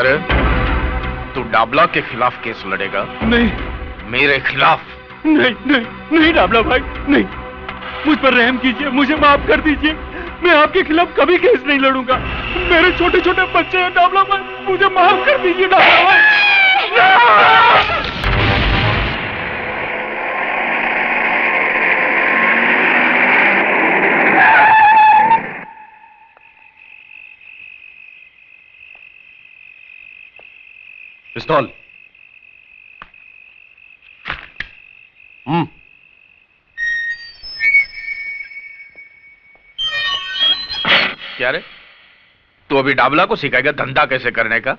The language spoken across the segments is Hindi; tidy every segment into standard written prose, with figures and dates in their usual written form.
क्या रे? तू डाबला के खिलाफ केस लड़ेगा? नहीं। मेरे खिलाफ? नहीं नहीं नहीं डाबला भाई, नहीं। मुझ पर रहम कीजिए, मुझे माफ कर दीजिए। मैं आपके खिलाफ कभी केस नहीं लड़ूंगा। मेरे छोटे छोटे बच्चे हैं डाबला भाई, मुझे माफ कर दीजिए डाबला भाई। पिस्तौल। क्या रे? तू अभी डाबला को सिखाएगा धंधा कैसे करने का?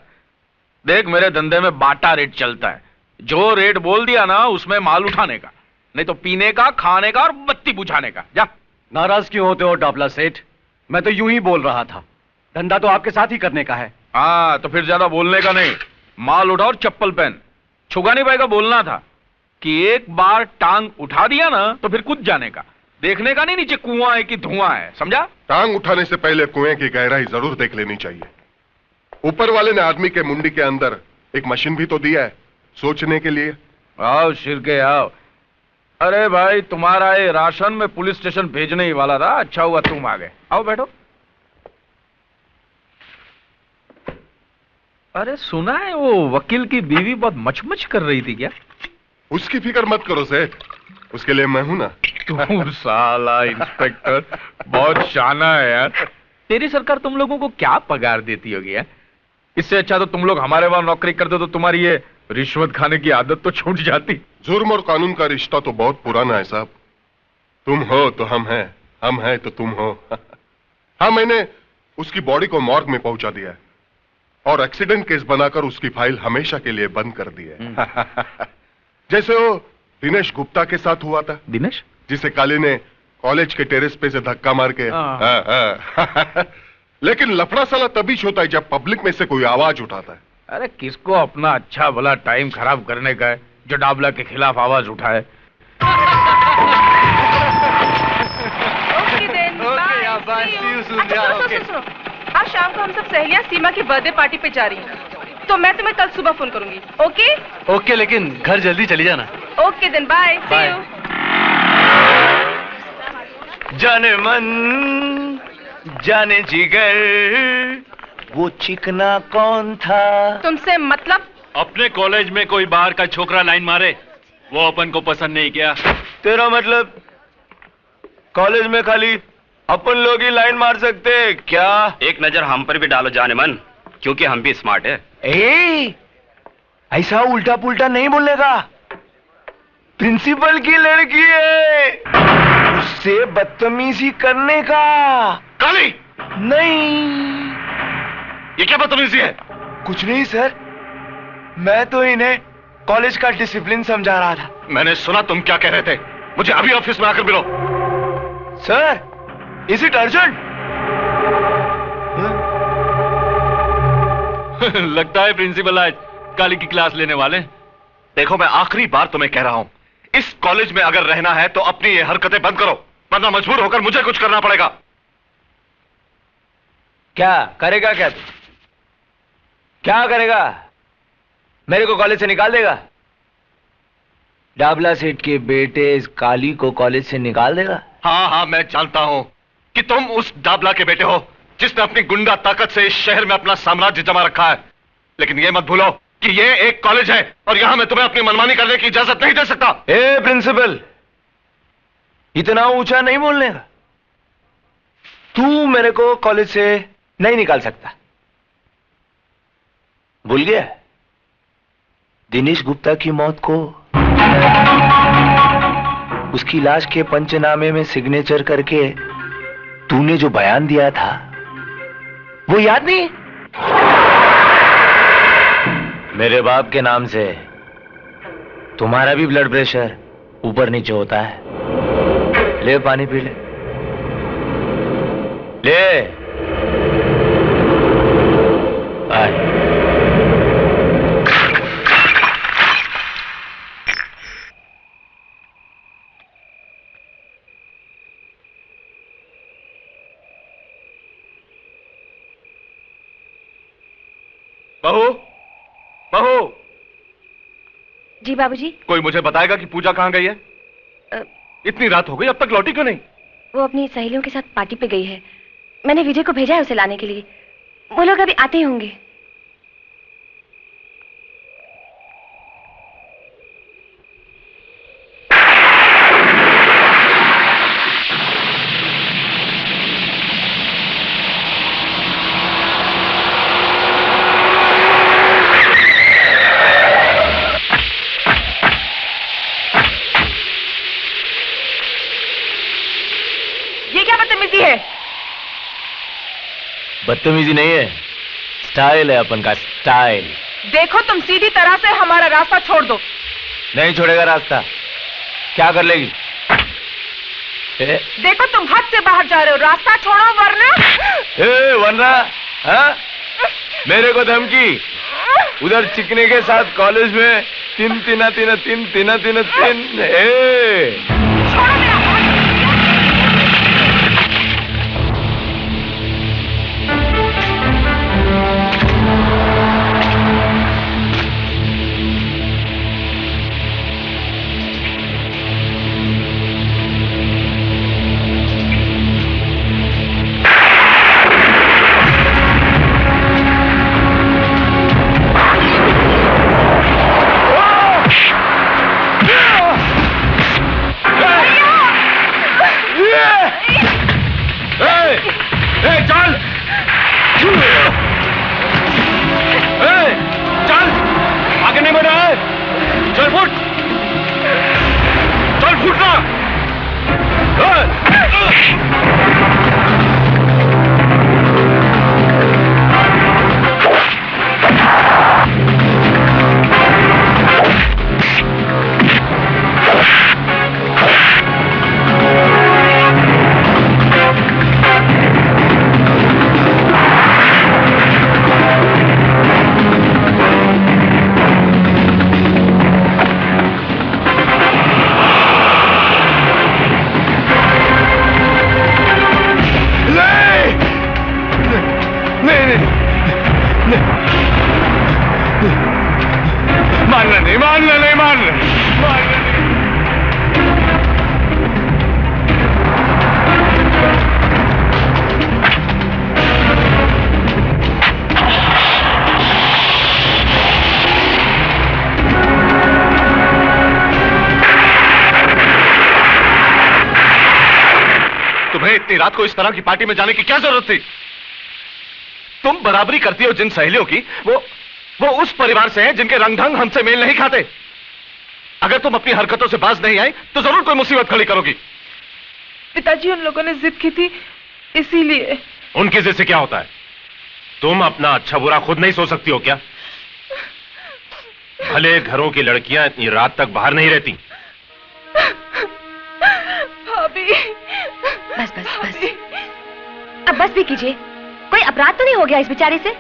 देख, मेरे धंधे में बाटा रेट चलता है। जो रेट बोल दिया ना, उसमें माल उठाने का, नहीं तो पीने का, खाने का और बत्ती बुझाने का। जा। नाराज क्यों होते हो डाबला सेठ? मैं तो यूं ही बोल रहा था, धंधा तो आपके साथ ही करने का है। हाँ, तो फिर ज्यादा बोलने का नहीं। माल उठा और चप्पल पहन। छुगा नहीं पाएगा। बोलना था कि एक बार टांग उठा दिया ना तो फिर कूद जाने का। देखने का नहीं नीचे कुआं है कि धुआं है, समझा? टांग उठाने से पहले कुएं की गहराई जरूर देख लेनी चाहिए। ऊपर वाले ने आदमी के मुंडी के अंदर एक मशीन भी तो दिया है सोचने के लिए। आओ शिरके आओ। अरे भाई, तुम्हारा ये राशन में पुलिस स्टेशन भेजने ही वाला था। अच्छा हुआ तुम आ गए। आओ बैठो। अरे सुना है वो वकील की बीवी बहुत मचमच कर रही थी क्या? उसकी फिक्र मत करो सेठ, उसके लिए मैं हूं ना। तू साला इंस्पेक्टर बहुत शाना है यार। तेरी सरकार तुम लोगों को क्या पगार देती होगी यार? इससे अच्छा तो तुम लोग हमारे वहां नौकरी करते तो तुम्हारी ये रिश्वत खाने की आदत तो छूट जाती। जुर्म और कानून का रिश्ता तो बहुत पुराना है साहब। तुम हो तो हम हैं, हम हैं तो तुम हो। हाँ, मैंने उसकी बॉडी को मॉर्ग में पहुंचा दिया है और एक्सीडेंट केस बनाकर उसकी फाइल हमेशा के लिए बंद कर दी है। जैसे वो दिनेश गुप्ता के साथ हुआ था। दिनेश? जिसे काली ने कॉलेज के टेरेस पे से धक्का मार के। लेकिन लफड़ा साला तभी होता है जब पब्लिक में से कोई आवाज उठाता है। अरे किसको अपना अच्छा भला टाइम खराब करने का है जो डाबला के खिलाफ आवाज उठाए। आज शाम को हम सब सहेलियां सीमा की बर्थडे पार्टी पे जा रही हैं, तो मैं तुम्हें कल सुबह फोन करूंगी। ओके? ओके, लेकिन घर जल्दी चली जाना। Okay then, bye. See you. जाने मन जाने जिगर, वो चिकना कौन था? तुमसे मतलब? अपने कॉलेज में कोई बाहर का छोकरा लाइन मारे, वो अपन को पसंद नहीं किया। तेरा मतलब कॉलेज में खाली अपन लोग ही लाइन मार सकते क्या? एक नजर हम पर भी डालो जाने मन, क्योंकि हम भी स्मार्ट है। ऐसा उल्टा पुल्टा नहीं बोलने का। प्रिंसिपल की लड़की है, उससे बदतमीजी करने का। काली! नहीं। ये क्या बदतमीजी है? कुछ नहीं सर, मैं तो इन्हें कॉलेज का डिसिप्लिन समझा रहा था। मैंने सुना तुम क्या कह रहे थे। मुझे अभी ऑफिस में आकर मिलो। Sir, is it urgent? लगता है प्रिंसिपल आज काली की क्लास लेने वाले। देखो, मैं आखिरी बार तुम्हें कह रहा हूं, इस कॉलेज में अगर रहना है तो अपनी ये हरकतें बंद करो, वरना मजबूर होकर मुझे कुछ करना पड़ेगा। क्या करेगा? क्या तू क्या करेगा? मेरे को कॉलेज से निकाल देगा? डाबला सेठ के बेटे इस काली को कॉलेज से निकाल देगा? हाँ हाँ, मैं जानता हूं कि तुम उस डाबला के बेटे हो जिसने अपनी गुंडा ताकत से इस शहर में अपना साम्राज्य जमा रखा है। लेकिन यह मत भूलो कि यह एक कॉलेज है और यहां मैं तुम्हें अपनी मनमानी करने की इजाजत नहीं दे सकता। ए प्रिंसिपल, इतना ऊंचा नहीं बोलने का। तू मेरे को कॉलेज से नहीं निकाल सकता। भूल गया दिनेश गुप्ता की मौत को? उसकी लाश के पंचनामे में सिग्नेचर करके तूने जो बयान दिया था वो याद नहीं? मेरे बाप के नाम से तुम्हारा भी ब्लड प्रेशर ऊपर नीचे होता है। ले पानी पी ले। ले आए। बहू, बहू। जी बाबूजी। कोई मुझे बताएगा कि पूजा कहाँ गई है? इतनी रात हो गई, अब तक लौटी क्यों नहीं? वो अपनी सहेलियों के साथ पार्टी पे गई है। मैंने विजय को भेजा है उसे लाने के लिए। वो लोग अभी आते ही होंगे। बदतमीजी नहीं है, स्टाइल है अपन का, स्टाइल। देखो तुम सीधी तरह से हमारा रास्ता छोड़ दो। नहीं छोड़ेगा रास्ता। क्या कर लेगी? देखो तुम हद से बाहर जा रहे हो, रास्ता छोड़ो वरना। हाँ? मेरे को धमकी? उधर चिकने के साथ कॉलेज में तीन। छोड़ो मेरा हाथ। इतनी रात को इस तरह की पार्टी में जाने की क्या जरूरत थी? तुम बराबरी करती हो जिन सहेलियों की, वो उस परिवार से हैं जिनके रंग ढंग हमसे मेल नहीं खाते। अगर तुम अपनी हरकतों से बाज नहीं आई तो जरूर कोई मुसीबत खड़ी करोगी। पिताजी उन लोगों ने जिद की थी, इसीलिए। उनकी जिद से क्या होता है? तुम अपना अच्छा बुरा खुद नहीं सोच सकती हो क्या? भले घरों की लड़कियां इतनी रात तक बाहर नहीं रहती। भाभी। बस बस बस, अब बस भी कीजिए। कोई अपराध तो नहीं हो गया इस बेचारे से?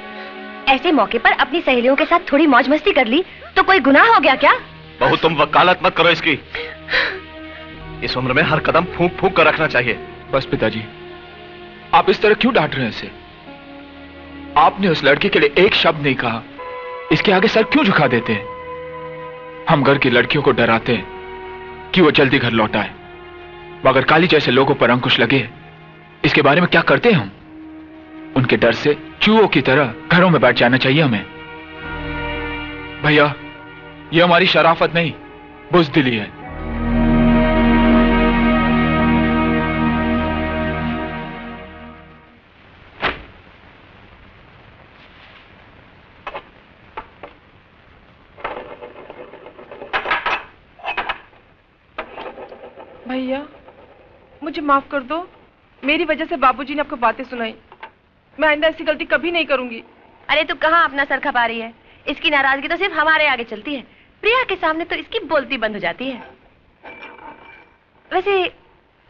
ऐसे मौके पर अपनी सहेलियों के साथ थोड़ी मौज मस्ती कर ली तो कोई गुनाह हो गया क्या? बहू तुम वकालत मत करो इसकी। इस उम्र में हर कदम फूंक फूंक कर रखना चाहिए। बस पिताजी, आप इस तरह क्यों डांट रहे हैं इसे? आपने उस लड़के के लिए एक शब्द नहीं कहा, इसके आगे सर क्यों झुका देते हैं? हम घर की लड़कियों को डराते हैं कि वो जल्दी घर लौट आए, मगर काली जैसे लोगों पर अंकुश लगे इसके बारे में क्या करते हैं हम? उनके डर से चूहों की तरह घरों में बैठ जाना चाहिए हमें। भैया, ये हमारी शराफत नहीं, बुज़दिली है। भैया, मुझे माफ कर दो। मेरी वजह से बाबूजी ने आपको बातें सुनाई। मैं आइंदा ऐसी गलती कभी नहीं करूंगी। अरे तू कहाँ अपना सर खपा रही है? इसकी नाराजगी तो सिर्फ हमारे आगे चलती है, प्रिया के सामने तो इसकी बोलती बंद हो जाती है। वैसे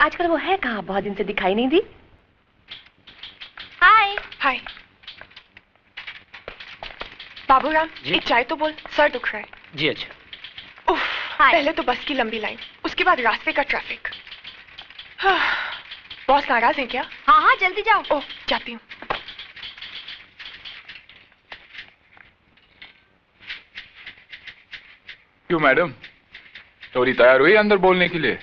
आजकल वो है कहाँ? बहुत दिन से दिखाई नहीं दी। हाय हाय। बाबूराम, एक चाय तो बोल, सर दुख रहा है। जी अच्छा। उफ, पहले तो बस की लंबी लाइन, उसके बाद रास्ते का ट्रैफिक। बॉस नाराज है क्या? हाँ हाँ जल्दी जाओ। ओह, जाती हूँ। क्यों मैडम, थोड़ी तैयार हुई अंदर बोलने के लिए?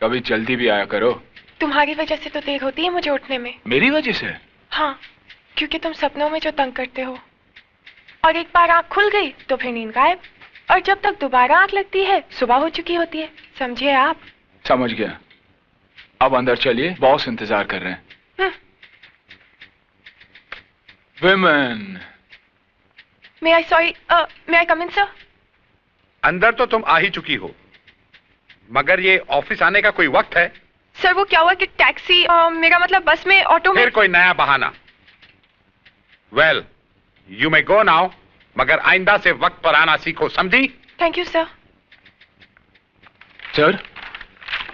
कभी जल्दी भी आया करो। तुम्हारी वजह से तो देर होती है मुझे उठने में। मेरी वजह से? हाँ, क्योंकि तुम सपनों में जो तंग करते हो, और एक बार आंख खुल गई तो फिर नींद गायब, और जब तक दोबारा आंख लगती है सुबह हो चुकी होती है। समझे आप? समझ गया। अब अंदर चलिए, बॉस इंतजार कर रहे हैं। विमेन। मे आई कम इन सर? अंदर तो तुम आ ही चुकी हो, मगर ये ऑफिस आने का कोई वक्त है? सर वो क्या हुआ कि टैक्सी, मेरा मतलब बस में, ऑटो में। फिर कोई नया बहाना। Well, you may go now, मगर आइंदा से वक्त पर आना सीखो, समझी? Thank you sir.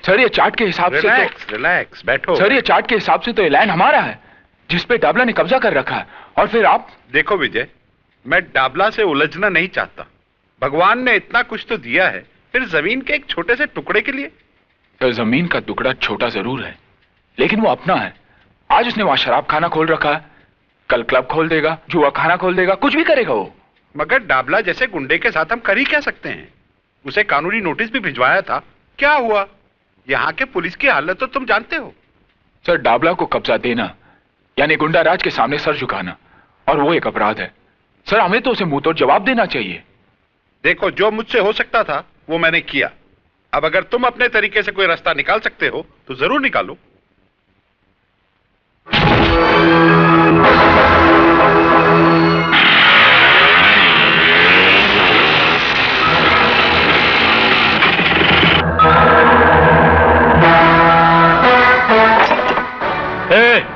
सर ये चार्ट के हिसाब से तो रिलैक्स बैठो। सर ये चार्ट के हिसाब से तो ये लैंड हमारा है जिसपे डाबला ने कब्जा कर रखा है, और फिर आप। देखो विजय, मैं डाबला से उलझना नहीं चाहता। भगवान ने इतना कुछ तो दिया है, फिर जमीन के एक छोटे से टुकड़े के लिए। सर जमीन का टुकड़ा छोटा जरूर है, लेकिन वो अपना है। आज उसने वहां शराब खाना खोल रखा है, कल क्लब खोल देगा, जुआ खाना खोल देगा, कुछ भी करेगा वो। मगर डाबला जैसे गुंडे के साथ हम कर ही क्या सकते हैं? उसे कानूनी नोटिस भी भिजवाया था, क्या हुआ? यहाँ के पुलिस की हालत तो तुम जानते हो। सर डाबला को कब्जा देना यानी गुंडा राज के सामने सर झुकाना, और वो एक अपराध है। सर हमें तो उसे मुंह तोड़ जवाब देना चाहिए। देखो, जो मुझसे हो सकता था वो मैंने किया। अब अगर तुम अपने तरीके से कोई रास्ता निकाल सकते हो तो जरूर निकालो।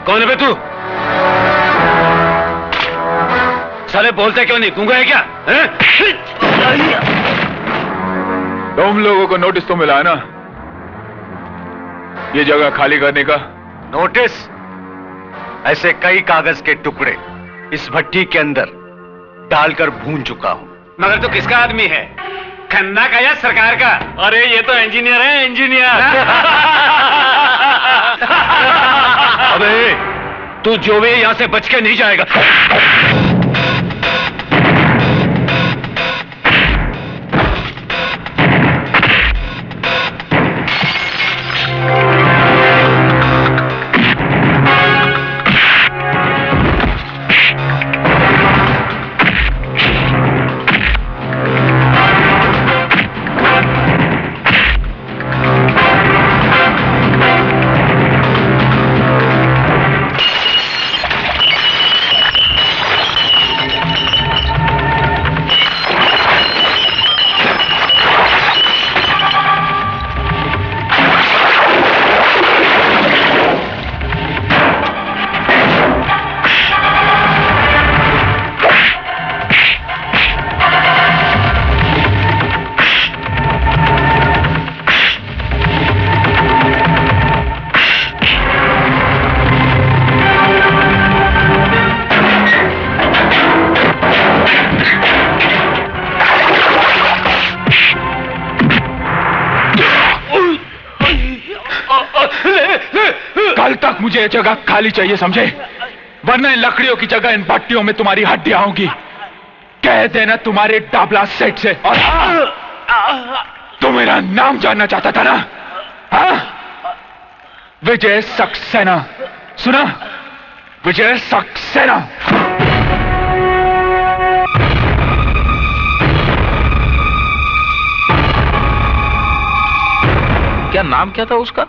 कौन है बे तू? साले बोलते क्यों नहीं? गूंगा है क्या? तुम लोगों को नोटिस तो मिला है ना ये जगह खाली करने का? नोटिस? ऐसे कई कागज के टुकड़े इस भट्टी के अंदर डालकर भून चुका हूं। मगर तू किसका आदमी है? खन्ना का या सरकार का? अरे ये तो इंजीनियर है, इंजीनियर। अबे तू जो भी यहां से बच के नहीं जाएगा। मुझे जगह खाली चाहिए, समझे? वरना इन लकड़ियों की जगह इन भट्टियों में तुम्हारी हड्डियां होंगी। कह देना तुम्हारे डाबला सेट से। और तू मेरा नाम जानना चाहता था ना? हाँ? विजय सक्सेना। सुना? विजय सक्सेना। क्या नाम क्या था उसका?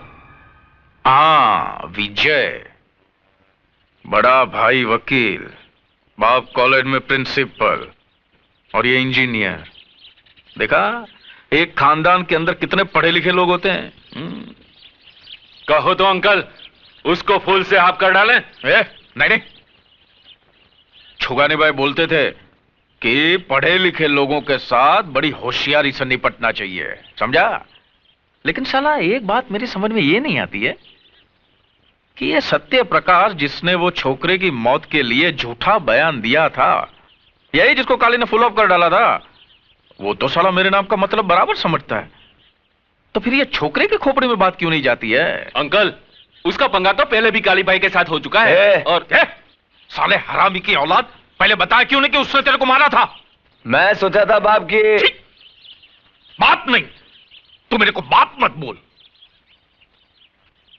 हाँ, विजय। बड़ा भाई वकील, बाप कॉलेज में प्रिंसिपल, और ये इंजीनियर। देखा, एक खानदान के अंदर कितने पढ़े लिखे लोग होते हैं। कहो तो अंकल, उसको फूल से आप कर डालें। नहीं, छुगानी भाई बोलते थे कि पढ़े लिखे लोगों के साथ बड़ी होशियारी से निपटना चाहिए, समझा? लेकिन साला एक बात मेरी समझ में ये नहीं आती है कि ये सत्य प्रकाश जिसने वो छोकरे की मौत के लिए झूठा बयान दिया था, यही जिसको काली ने फुल ऑफ कर डाला था, वो तो साला मेरे नाम का मतलब बराबर समझता है। तो फिर ये छोकरे के खोपड़े में बात क्यों नहीं जाती है? अंकल, उसका पंगा तो पहले भी काली भाई के साथ हो चुका है। और साले हरामी की औलाद, पहले बताया क्यों नहीं कि उसने तेरे को मारा था? मैं सोचा था बाप की बाप नहीं, तू मेरे को बाप मत बोल।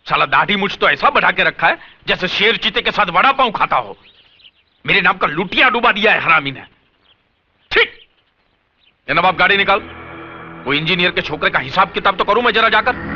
साला दाढ़ी मुझ तो ऐसा बढ़ा के रखा है जैसे शेर चीते के साथ वड़ा पांव खाता हो। मेरे नाम का लुटिया डुबा दिया है हरामी ने। ठीक, ये नवाब गाड़ी निकाल। वो इंजीनियर के छोकरे का हिसाब किताब तो करूं मैं जरा जाकर।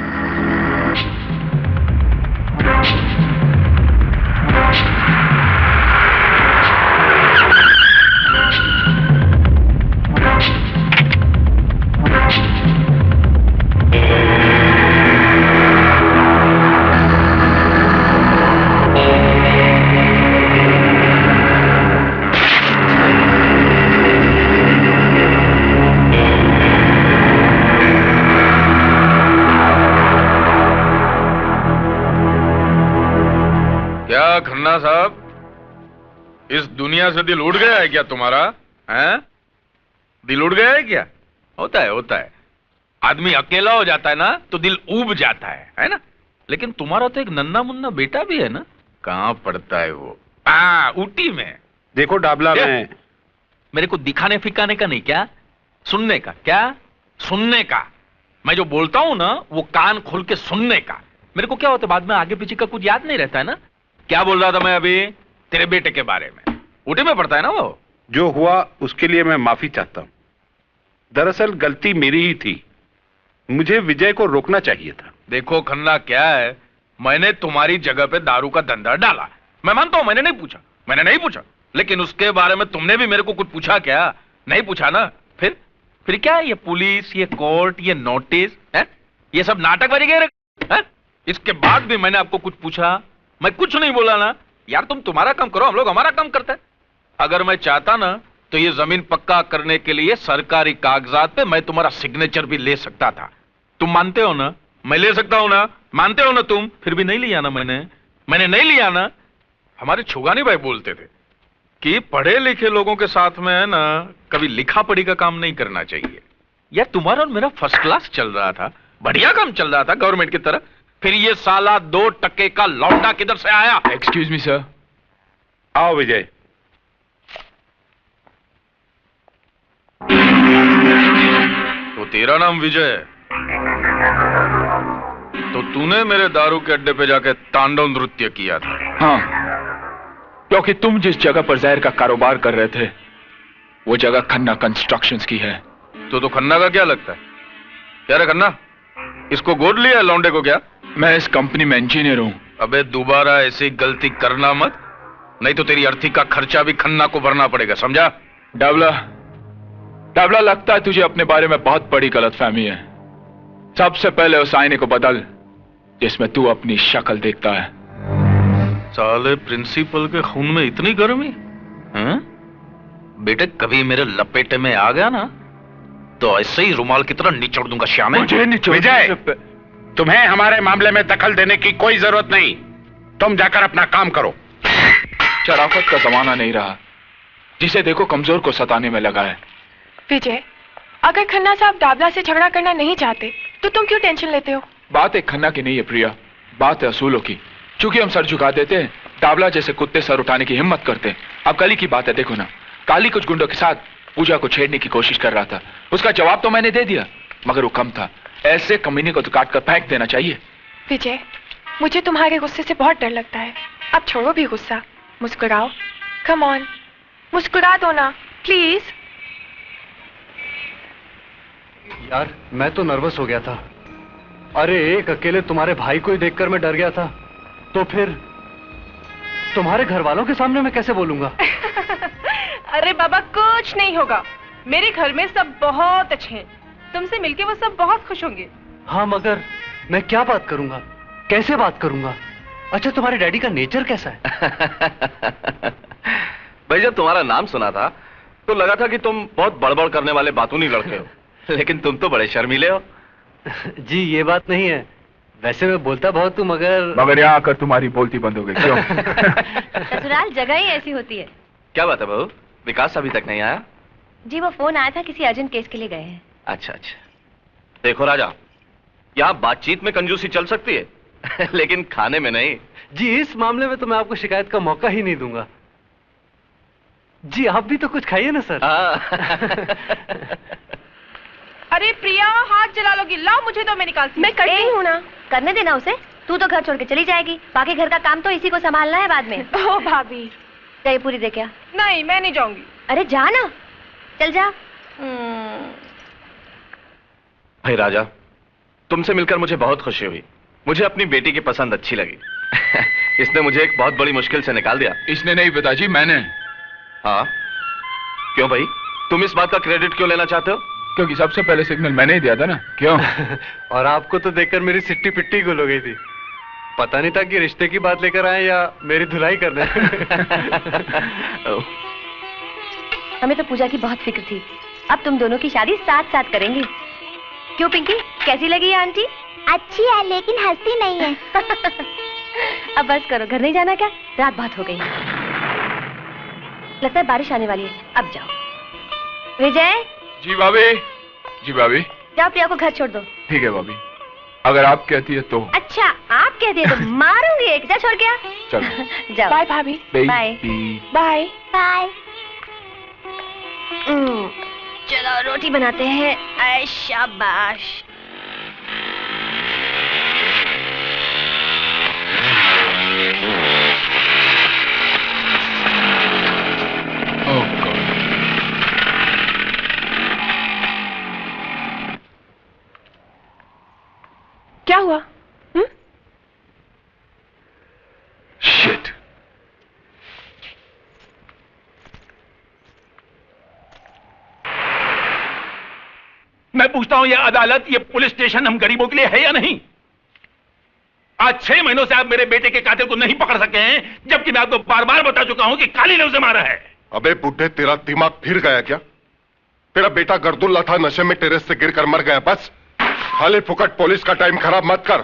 खन्ना साहब, इस दुनिया से दिल उड़ गया है क्या तुम्हारा? हैं? दिल उड़ गया है क्या? होता है। आदमी अकेला हो जाता है ना तो दिल ऊब जाता है ना? लेकिन तुम्हारा तो एक नन्ना मुन्ना बेटा भी है ना? कहां पड़ता है वो? ऊटी में। देखो डाबला में। मेरे को दिखाने फिकाने का नहीं, क्या सुनने का? क्या सुनने का? मैं जो बोलता हूं ना वो कान खोल के सुनने का। मेरे को क्या होता है बाद में आगे पीछे का कुछ याद नहीं रहता है ना। क्या बोल रहा था मैं अभी? तेरे बेटे के बारे में। ऊटी में पड़ता है ना वो। जो हुआ उसके लिए मैं माफी चाहता हूं। दरअसल गलती मेरी ही थी, मुझे विजय को रोकना चाहिए था। देखो खन्ना, क्या है, मैंने तुम्हारी जगह पे दारू का धंधा डाला, मैं मानता हूं। मैंने नहीं पूछा, लेकिन उसके बारे में तुमने भी मेरे को कुछ पूछा क्या? नहीं पूछा ना। फिर क्या है ये पुलिस, ये कोर्ट, ये नोटिस है, ये सब नाटक बन गए। इसके बाद भी मैंने आपको कुछ पूछा? मैं कुछ नहीं बोला ना। यार तुम तुम्हारा काम करो, हम लोग हमारा काम करते हैं। अगर मैं चाहता ना तो ये जमीन पक्का करने के लिए सरकारी कागजात पे मैं तुम्हारा सिग्नेचर भी ले सकता था। तुम मानते हो ना? मैं ले सकता हूं ना? मानते हो ना तुम? फिर भी नहीं लिया ना मैंने नहीं लिया ना। हमारे छुगानी भाई बोलते थे कि पढ़े लिखे लोगों के साथ में है ना कभी लिखा पढ़ी का काम नहीं करना चाहिए। यार तुम्हारा और मेरा फर्स्ट क्लास चल रहा था, बढ़िया काम चल रहा था गवर्नमेंट की तरह। फिर ये साला 2 टके का लौंडा किधर से आया? Excuse me sir. आओ विजय। तो तेरा नाम विजय है, तो तूने मेरे दारू के अड्डे पे जाके तांडव नृत्य किया था? हाँ, क्योंकि तुम जिस जगह पर जहर का कारोबार कर रहे थे वो जगह खन्ना कंस्ट्रक्शंस की है। तो खन्ना का क्या लगता है? क्या रे खन्ना, इसको गोद लिया है लौंडे को क्या? मैं इस कंपनी में इंजीनियर हूं। अबे दोबारा ऐसी गलती करना मत, नहीं तो तेरी अर्थी का खर्चा भी खन्ना को भरना पड़ेगा, समझा? डाबला, लगता है तुझे अपने बारे में बहुत बड़ी गलतफहमी है। सबसे पहले उस आईने को बदल जिसमें तू अपनी शक्ल देखता है। साले प्रिंसिपल के खून में इतनी गर्मी? बेटे कभी मेरे लपेटे में आ गया ना तो ऐसे ही रुमाल की तरह निचोड़ दूंगा श्यामे। विजय, तुम्हें हमारे मामले में दखल देने की कोई जरूरत नहीं। तुम जाकर अपना काम करो। शराफत का जमाना नहीं रहा, जिसे देखो कमजोर को सताने में लगा है। विजय, अगर खन्ना साहब डाबला से झगड़ा करना नहीं चाहते तो तुम क्यों टेंशन लेते हो? बात एक खन्ना की नहीं है प्रिया, बात है असूलों की। चूंकि हम सर झुका देते हैं, डाबला जैसे कुत्ते सर उठाने की हिम्मत करते हैं। अब कल की बात है, देखो ना, काली कुछ गुंडों के साथ पूजा को छेड़ने की कोशिश कर रहा था। उसका जवाब तो मैंने दे दिया, मगर वो कम था। ऐसे कमीने को तो काट कर फेंक देना चाहिए। विजय, मुझे तुम्हारे गुस्से से बहुत डर लगता है। अब छोड़ो भी गुस्सा, मुस्कुराओ। कम ऑन, मुस्कुरा दो ना प्लीज। यार मैं तो नर्वस हो गया था। अरे एक अकेले तुम्हारे भाई को ही देखकर मैं डर गया था, तो फिर तुम्हारे घर वालों के सामने मैं कैसे बोलूंगा? अरे बाबा कुछ नहीं होगा, मेरे घर में सब बहुत अच्छे हैं। तुमसे मिलके वो सब बहुत खुश होंगे। हाँ मगर मैं क्या बात करूंगा, कैसे बात करूंगा? अच्छा तुम्हारे डैडी का नेचर कैसा है? भाई जब तुम्हारा नाम सुना था तो लगा था कि तुम बहुत बड़बड़ करने वाले बातूनी लड़के हो, लेकिन तुम तो बड़े शर्मीले हो। जी ये बात नहीं है, वैसे मैं बोलता बहुत हूँ मगर यहाँ आकर तुम्हारी बोलती बंद हो गई क्यों? ससुराल जगह ही ऐसी होती है। क्या बात है बहू, विकास अभी तक नहीं आया? जी वो फोन आया था, किसी अर्जेंट केस के लिए गए हैं। अच्छा अच्छा। देखो राजा, यहाँ बातचीत में कंजूसी चल सकती है लेकिन खाने में नहीं। जी इस मामले में तो मैं आपको शिकायत का मौका ही नहीं दूंगा। जी आप भी तो कुछ खाइए ना सर। अरे प्रिया, हाथ जला लोगी, लाओ मुझे तो मैं निकालती। मैं करती हूँ ना। करने देना उसे, तू तो घर छोड़ के चली जाएगी, बाकी घर का काम तो इसी को संभालना है बाद में। ओ भाभी, चाहिए पूरी दे क्या? नहीं, मैं नहीं जाऊंगी। अरे जा ना, चल जा। भाई राजा, तुमसे मिलकर मुझे बहुत खुशी हुई। मुझे अपनी बेटी की पसंद अच्छी लगी। इसने मुझे एक बहुत बड़ी मुश्किल से निकाल दिया। इसने नहीं पिताजी, मैंने। हाँ, क्यों भाई, तुम इस बात का क्रेडिट क्यों लेना चाहते हो? क्योंकि सबसे पहले सिग्नल मैंने ही दिया था ना। क्यों? और आपको तो देखकर मेरी सिट्टी पिट्टी गुल हो गई थी। पता नहीं था कि रिश्ते की बात लेकर आए या मेरी धुलाई करने। हमें तो पूजा की बहुत फिक्र थी, अब तुम दोनों की शादी साथ साथ करेंगे। क्यों पिंकी, कैसी लगी आंटी? अच्छी है लेकिन हंसती नहीं है। अब बस करो, घर नहीं जाना क्या? रात बहुत हो गई, लगता है बारिश आने वाली है। अब जाओ। विजय। जी भाभी। जी भाभी। जाओ प्रिया को घर छोड़ दो। ठीक है भाभी, अगर आप कहती है तो। अच्छा, आप कहती है तो मारूंगी एक। जा छोड़ के आ। चलो। जाओ। बाय भाभी। Bye bye bye. चलो रोटी बनाते हैं। ऐ शाबाश। क्या हुआ? शिट। मैं पूछता हूं, ये अदालत, ये पुलिस स्टेशन हम गरीबों के लिए है या नहीं? आज 6 महीनों से आप मेरे बेटे के कातिल को नहीं पकड़ सके हैं, जबकि मैं आपको बार बार बता चुका हूं कि काली ने उसे मारा है। अबे बुड्ढे, तेरा दिमाग फिर गया क्या? तेरा बेटा गर्दुल्ला था, नशे में टेरेस से गिरकर मर गया। बस खाली फुकट पुलिस का टाइम खराब मत कर।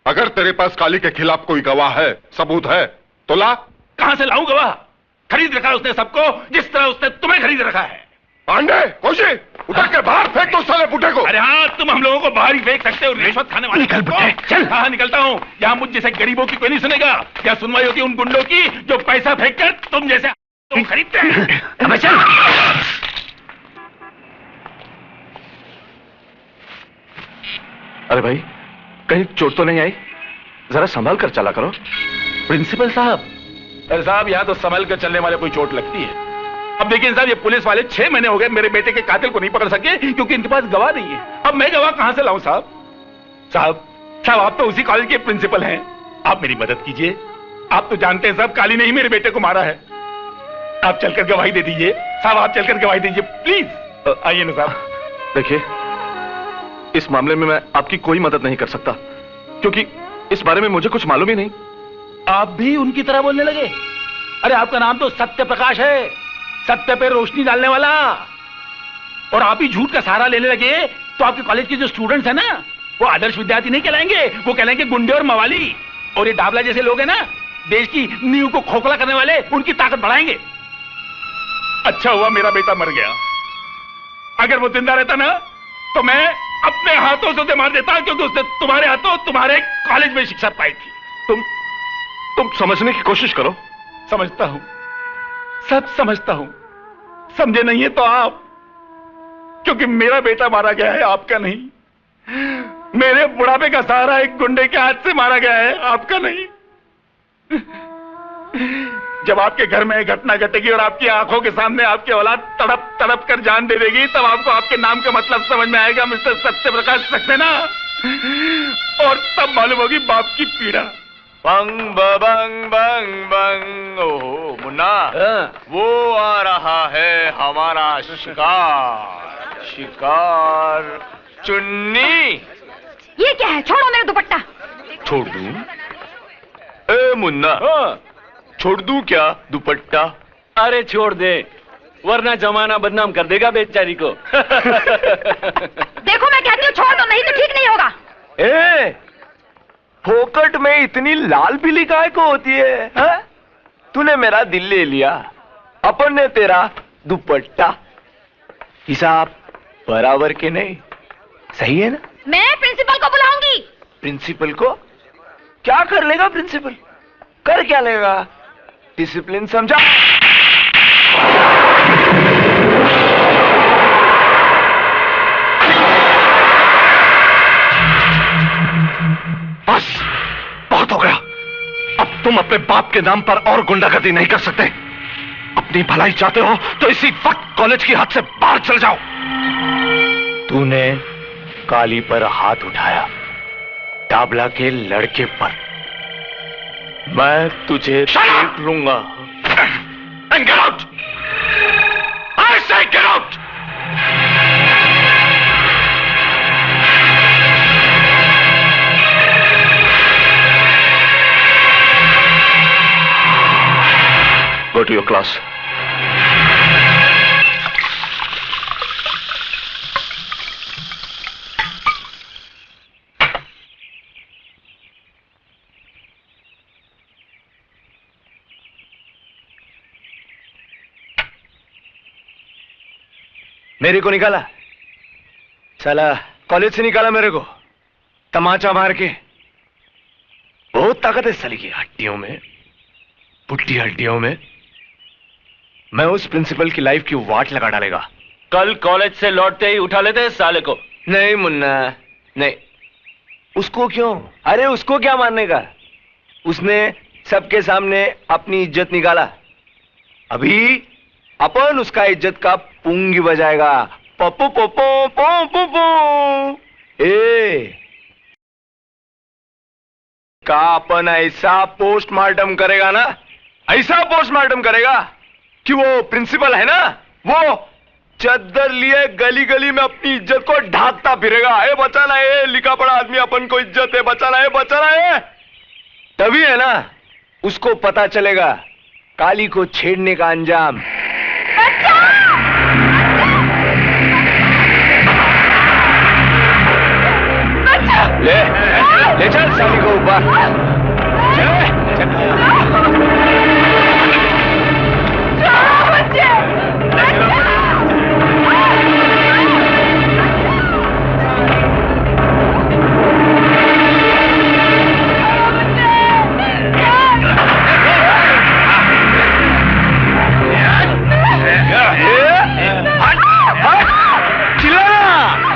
अगर तेरे पास काली के खिलाफ कोई गवाह है, सबूत है, तो ला। कहां से लाऊं गवाह? खरीद रखा उसने सबको, जिस तरह उसने तुम्हें खरीद रखा है। पांडे, कोशी, उतर के बाहर फेंक दो साले बुड्ढे को। अरे हाँ, तुम हम लोगों को बाहर ही फेंक सकते हो, रिश्वत खाने वाले। निकल बुड्ढे, चल। हाँ, निकलता हूँ। यहाँ मुझ जैसे गरीबों की कोई नहीं सुनेगा। क्या सुनवाई होती उन गुंडों की जो पैसा फेंक कर तुम जैसे तुम खरीदते हैं। अब चल। अरे भाई, कहीं चोट तो नहीं आई? जरा संभाल कर चला करो। प्रिंसिपल साहब। अरे साहब, यहाँ तो संभल कर चलने वाले कोई चोट लगती है। अब देखिए साहब, ये पुलिस वाले 6 महीने हो गए मेरे बेटे के कातिल को नहीं पकड़ सके क्योंकि इनके पास गवाह नहीं है। अब मैं गवाह कहां से लाऊं साहब? साहब, आप तो उसी कॉलेज के प्रिंसिपल हैं, आप मेरी मदद कीजिए। आप तो जानते हैं साहब, काली ने ही मेरे बेटे को मारा है। आप चलकर गवाही दे दीजिए साहब, आप चलकर गवाही दीजिए प्लीज। आइए ना साहब। देखिए, इस मामले में मैं आपकी कोई मदद नहीं कर सकता क्योंकि इस बारे में मुझे कुछ मालूम ही नहीं। आप भी उनकी तरह बोलने लगे? अरे आपका नाम तो सत्य प्रकाश है, सत्य पे रोशनी डालने वाला। और आप ही झूठ का सहारा लेने लगे तो आपके कॉलेज के जो स्टूडेंट्स हैं ना, वो आदर्श विद्यार्थी नहीं कहलाएंगे, वो कहलाएंगे गुंडे और मवाली। और ये डाबला जैसे लोग हैं ना, देश की नींव को खोखला करने वाले, उनकी ताकत बढ़ाएंगे। अच्छा हुआ मेरा बेटा मर गया, अगर वो जिंदा रहता ना तो मैं अपने हाथों से उसे मार देता, क्योंकि उसने तुम्हारे हाथों तुम्हारे कॉलेज में शिक्षा पाई थी। तुम समझने की कोशिश करो। समझता हूं, सब समझता हूं। समझे नहीं है तो आप, क्योंकि मेरा बेटा मारा गया है, आपका नहीं। मेरे बुढ़ापे का सहारा एक गुंडे के हाथ से मारा गया है, आपका नहीं। जब आपके घर में घटना घटेगी और आपकी आंखों के सामने आपकी औलाद तड़प तड़प कर जान दे देगी, तब आपको आपके नाम का मतलब समझ में आएगा, मिस्टर सत्य प्रकाश सक्सेना। और तब मालूम होगी बाप की पीड़ा। बंग बंग बंग बंग। ओहो मुन्ना, वो आ रहा है हमारा शिकार। शिकार चुन्नी। ये क्या है? छोड़ो मेरा दुपट्टा। छोड़ दूं? ए मुन्ना, छोड़ दूं क्या दुपट्टा? अरे छोड़ दे, वरना जमाना बदनाम कर देगा बेचारी को। देखो मैं कहती हूँ छोड़ दो, नहीं तो ठीक नहीं होगा। ए, फोकट में इतनी लाल पीली काय को होती है, हा? तूने मेरा दिल ले लिया, अपन ने तेरा दुपट्टा। हिसाब बराबर के नहीं, सही है ना? मैं प्रिंसिपल को बुलाऊंगी। प्रिंसिपल को? क्या कर लेगा प्रिंसिपल? कर क्या लेगा? डिसिप्लिन समझा? तुम अपने बाप के नाम पर और गुंडागर्दी नहीं कर सकते। अपनी भलाई चाहते हो तो इसी वक्त कॉलेज की हद से बाहर चल जाओ। तूने काली पर हाथ उठाया, डाबला के लड़के पर। मैं तुझे देख लूंगा। And get out! I say get out! Go to your class. मेरे को निकाला, साला कॉलेज से निकाला मेरे को तमाचा मार के। बहुत ताकत है साली की हड्डियों में, पुट्टी हड्डियों में। मैं उस प्रिंसिपल की लाइफ की वाट लगा डालेगा। कल कॉलेज से लौटते ही उठा लेते साले को। नहीं मुन्ना, नहीं। उसको क्यों? अरे उसको क्या मारने का? उसने सबके सामने अपनी इज्जत निकाला। अभी अपन उसका इज्जत का पुंगी बजाएगा। पप्पू पप्पू पप्पू पप्पू। का अपन ऐसा पोस्टमार्टम करेगा ना, ऐसा पोस्टमार्टम करेगा कि वो प्रिंसिपल है ना, वो चद्दर लिए गली गली में अपनी इज्जत को ढाकता फिरेगा। ए बचाना है, लिखा पढ़ा आदमी अपन को इज्जत है, बचाना है, बचाना है। तभी है ना उसको पता चलेगा काली को छेड़ने का अंजाम। ले ले चल साली को ऊपर।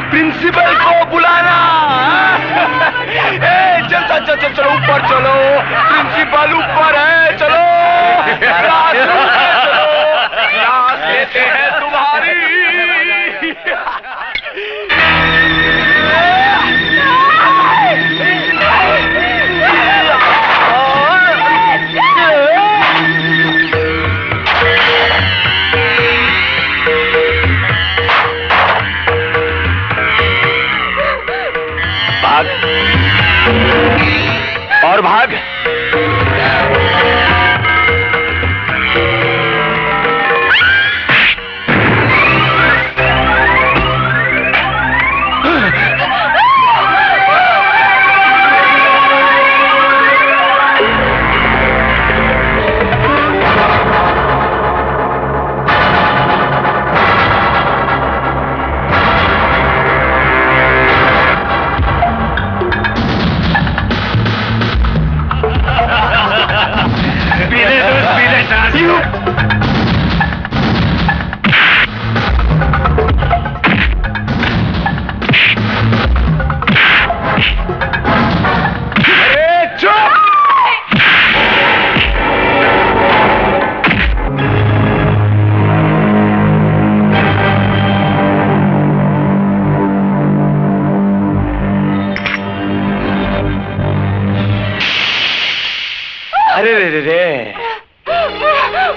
प्रिंसिपल को बुलाना। चल चलो ऊपर चलो, प्रिंसिपल ऊपर है, चलो क्लास लेते हैं तुम्हारी। भाग और भाग।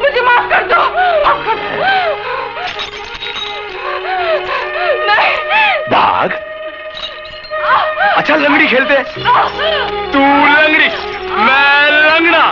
मुझे माफ कर दो। नहीं। भाग। अच्छा लंगड़ी खेलते? तू लंगड़ी, मैं लंगड़ा।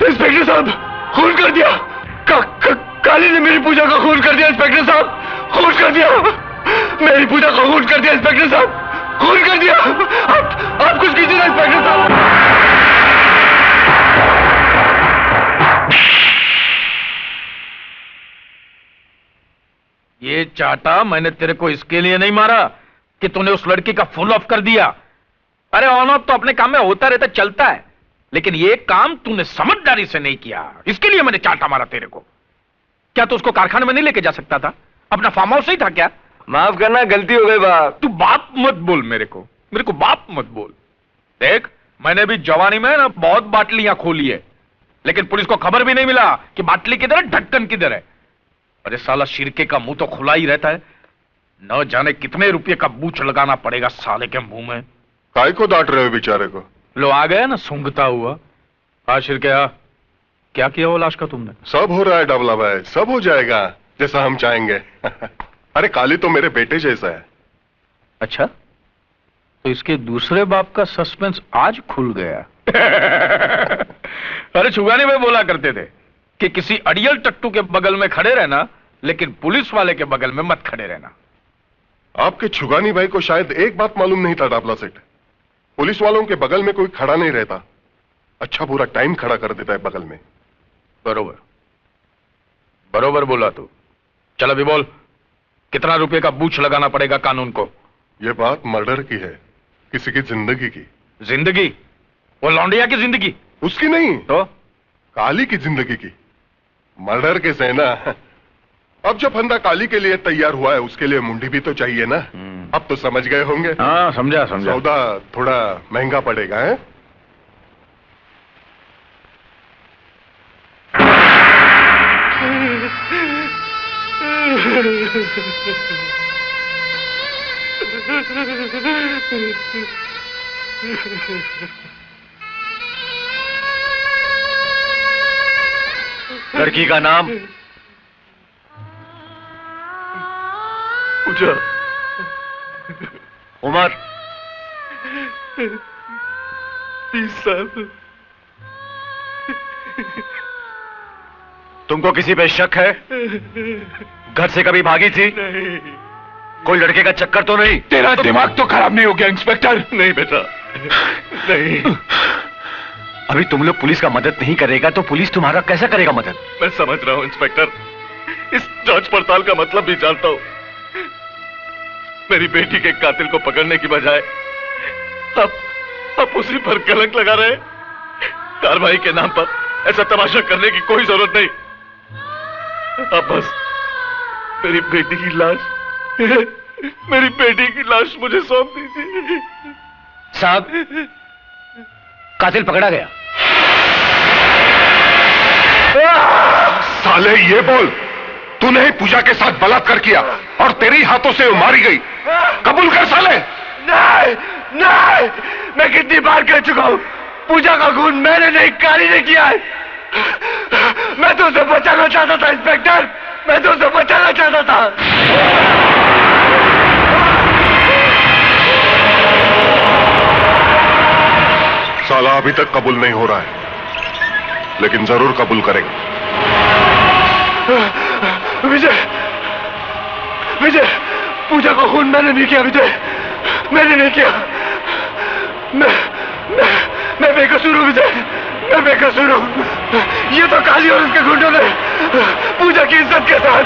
इंस्पेक्टर साहब, खून कर दिया। काली ने मेरी पूजा का खून कर दिया इंस्पेक्टर साहब, खून कर दिया। मेरी पूजा का खून कर दिया इंस्पेक्टर साहब, खून कर दिया। आप कुछ कीजिए ना इंस्पेक्टर साहब। ये चाटा मैंने तेरे को इसके लिए नहीं मारा कि तूने उस लड़की का फुल ऑफ कर दिया। अरे ऑन ऑफ तो अपने काम में होता रहता, चलता है, लेकिन ये काम तूने समझदारी से नहीं किया, इसके लिए मैंने चाटा मारा तेरे को। क्या तू उसको कारखाने में नहीं लेके जा सकता था? अपना फार्म हाउस ही था क्या? माफ करना, गलती हो गई बाप। तू बाप मत बोल मेरे को बाप मत बोल। देख, मैंने भी जवानी में ना बहुत बाटलियां खोली है, लेकिन पुलिस को खबर भी नहीं मिला कि बाटली किधर है, ढक्कन किधर है। अरे साला शिरके का मुंह तो खुला ही रहता है, न जाने कितने रुपए का बूच लगाना पड़ेगा साले के मुंह में। काय को डांट रहे हो बेचारे को? लो आ गया ना सूंघता हुआ। हाँ शिरके, क्या किया वो लाश का तुमने? सब हो रहा है डबला भाई, सब हो जाएगा जैसा हम चाहेंगे। अरे काली तो मेरे बेटे जैसा है। अच्छा, तो इसके दूसरे बाप का सस्पेंस आज खुल गया। अरे छुगाने में बोला करते थे कि किसी अड़ियल टट्टू के बगल में खड़े रहना, लेकिन पुलिस वाले के बगल में मत खड़े रहना। आपके छुगानी भाई को शायद एक बात मालूम नहीं था डाबला सेठ, पुलिस वालों के बगल में कोई खड़ा नहीं रहता, अच्छा पूरा टाइम खड़ा कर देता है बगल में। बरोबर बरोबर बोला तू। चल अभी बोल, कितना रुपए का बूच लगाना पड़ेगा कानून को? यह बात मर्डर की है, किसी की जिंदगी की। जिंदगी? वो लौंडिया की जिंदगी? उसकी नहीं तो काली की जिंदगी की। मर्डर के सेना, अब जो फंदा काली के लिए तैयार हुआ है उसके लिए मुंडी भी तो चाहिए ना। अब तो समझ गए होंगे। हाँ समझा। सौदा थोड़ा महंगा पड़ेगा है? लड़की का नाम? पूजा। उम्र? 20 साल। तुमको किसी पे शक है? घर से कभी भागी थी? नहीं। कोई लड़के का चक्कर तो नहीं? तेरा दिमाग तो खराब नहीं हो गया इंस्पेक्टर? नहीं बेटा, नहीं। अभी तुम लोग पुलिस का मदद नहीं करेगा तो पुलिस तुम्हारा कैसा करेगा मदद? मैं समझ रहा हूं इंस्पेक्टर, इस जांच पड़ताल का मतलब भी जानता हूं। मेरी बेटी के कातिल को पकड़ने की बजाय आप उसी पर कलंक लगा रहे हैं। कार्रवाई के नाम पर ऐसा तमाशा करने की कोई जरूरत नहीं। अब बस मेरी बेटी की लाश मुझे सौंप दीजिए। साहब, कातिल पकड़ा गया। साले ये बोल, तूने ही पूजा के साथ बलात्कार किया और तेरी हाथों से वो मारी गई, कबूल कर साले। नहीं, नहीं, मैं कितनी बार कह चुका हूं, पूजा का खून मैंने नहीं, काली ने किया है। मैं तो उसे बचाना चाहता था इंस्पेक्टर, मैं तो उसे बचाना चाहता था। साला अभी तक कबूल नहीं हो रहा है, लेकिन जरूर कबूल करेगा। विजय, पूजा का खून मैंने नहीं किया विजय, मैंने नहीं किया। मैं बेकसूर हूं विजय, मैं बेकसूर हूं। ये तो काली और उसके गुंडों ने पूजा की इज्जत के साथ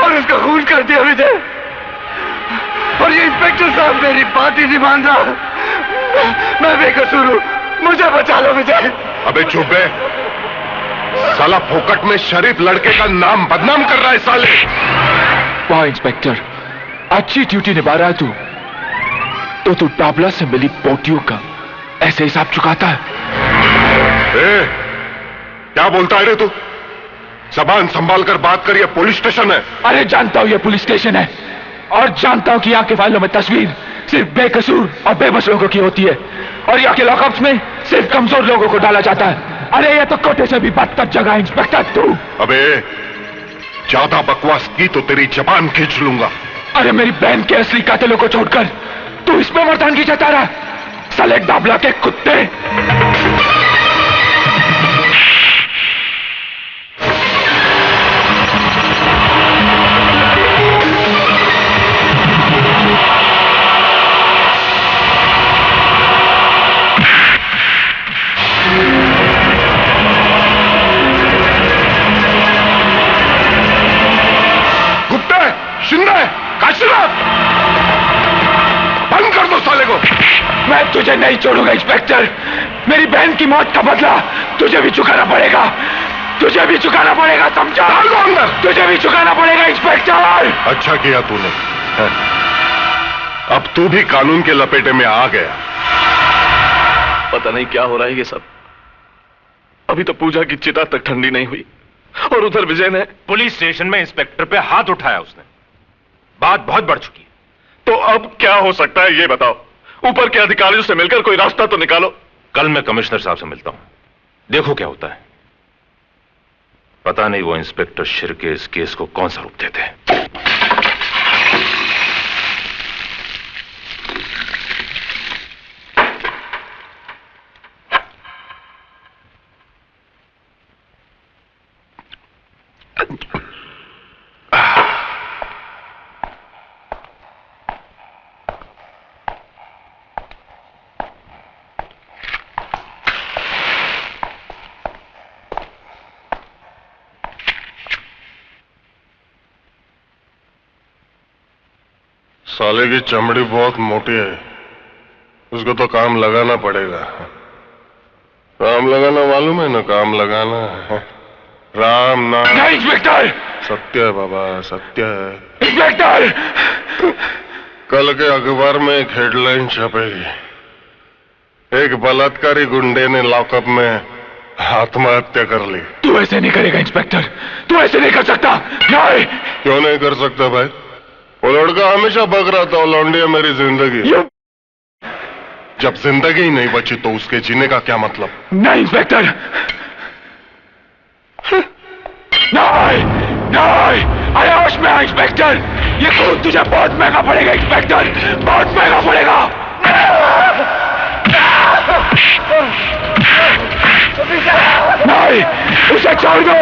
और उसका खून कर दिया विजय। और ये इंस्पेक्टर साहब मेरी बात ही नहीं मान रहा। मैं बेकसूर हूं, मुझे बचा लो विजय। अबे चुप है, साला फोकट में शरीफ लड़के का नाम बदनाम कर रहा है साले। वाह इंस्पेक्टर, अच्छी ड्यूटी निभा रहा है तू। तो तू टाबला से मिली पोटियों का ऐसे हिसाब चुकाता है। क्या बोलता है रे तू? जबान संभाल कर बात कर, ये पुलिस स्टेशन है। अरे जानता हूं ये पुलिस स्टेशन है, और जानता हूं कि यहाँ के फाइलों में तस्वीर सिर्फ बेकसूर और बेबस लोगों की होती है, और यहाँ के लॉकअप्स में सिर्फ कमजोर लोगों को डाला जाता है। अरे ये तो कोटे से भी बदतर जगह है इंस्पेक्टर तू। अबे ज्यादा बकवास की तो तेरी जबान खींच लूंगा। अरे मेरी बहन के असली कातिलों को छोड़कर तू इसमें मर्दानगी जता रहा, साले डाबला के कुत्ते। मैं तुझे नहीं छोड़ूंगा इंस्पेक्टर। मेरी बहन की मौत का बदला तुझे भी चुकाना पड़ेगा, तुझे भी चुकाना पड़ेगा, समझा? तुझे भी चुकाना पड़ेगा इंस्पेक्टर। अच्छा किया तूने, अब तू भी कानून के लपेटे में आ गया। पता नहीं क्या हो रहा है ये सब। अभी तो पूजा की चिता तक ठंडी नहीं हुई और उधर विजय ने पुलिस स्टेशन में इंस्पेक्टर पे हाथ उठाया उसने। बात बहुत बढ़ चुकी है। तो अब क्या हो सकता है ये बताओ। ऊपर के अधिकारियों से मिलकर कोई रास्ता तो निकालो। कल मैं कमिश्नर साहब से मिलता हूं, देखो क्या होता है। पता नहीं वो इंस्पेक्टर शिर्के इस केस को कौन सा रूप देते हैं। साले की चमड़ी बहुत मोटी है, उसको तो काम लगाना पड़ेगा। काम लगाना मालूम है ना, काम लगाना है। राम नाम। नहीं इंस्पेक्टर। सत्य है बाबा, सत्य है इंस्पेक्टर। कल के अखबार में एक हेडलाइन छपेगी, एक बलात्कारी गुंडे ने लॉकअप में आत्महत्या कर ली। तू ऐसे नहीं करेगा इंस्पेक्टर, तू ऐसे नहीं कर सकता। नहीं। क्यों नहीं कर सकता भाई? वो लड़का हमेशा बक रहा था, लौंडिया मेरी जिंदगी। जब जिंदगी ही नहीं बची तो उसके जीने का क्या मतलब? नहीं इंस्पेक्टर, नहीं, नहीं, अरे होश में आ इंस्पेक्टर। ये खून तुझे बहुत महंगा पड़ेगा इंस्पेक्टर, बहुत महंगा पड़ेगा। नहीं, उसे छोड़ दो।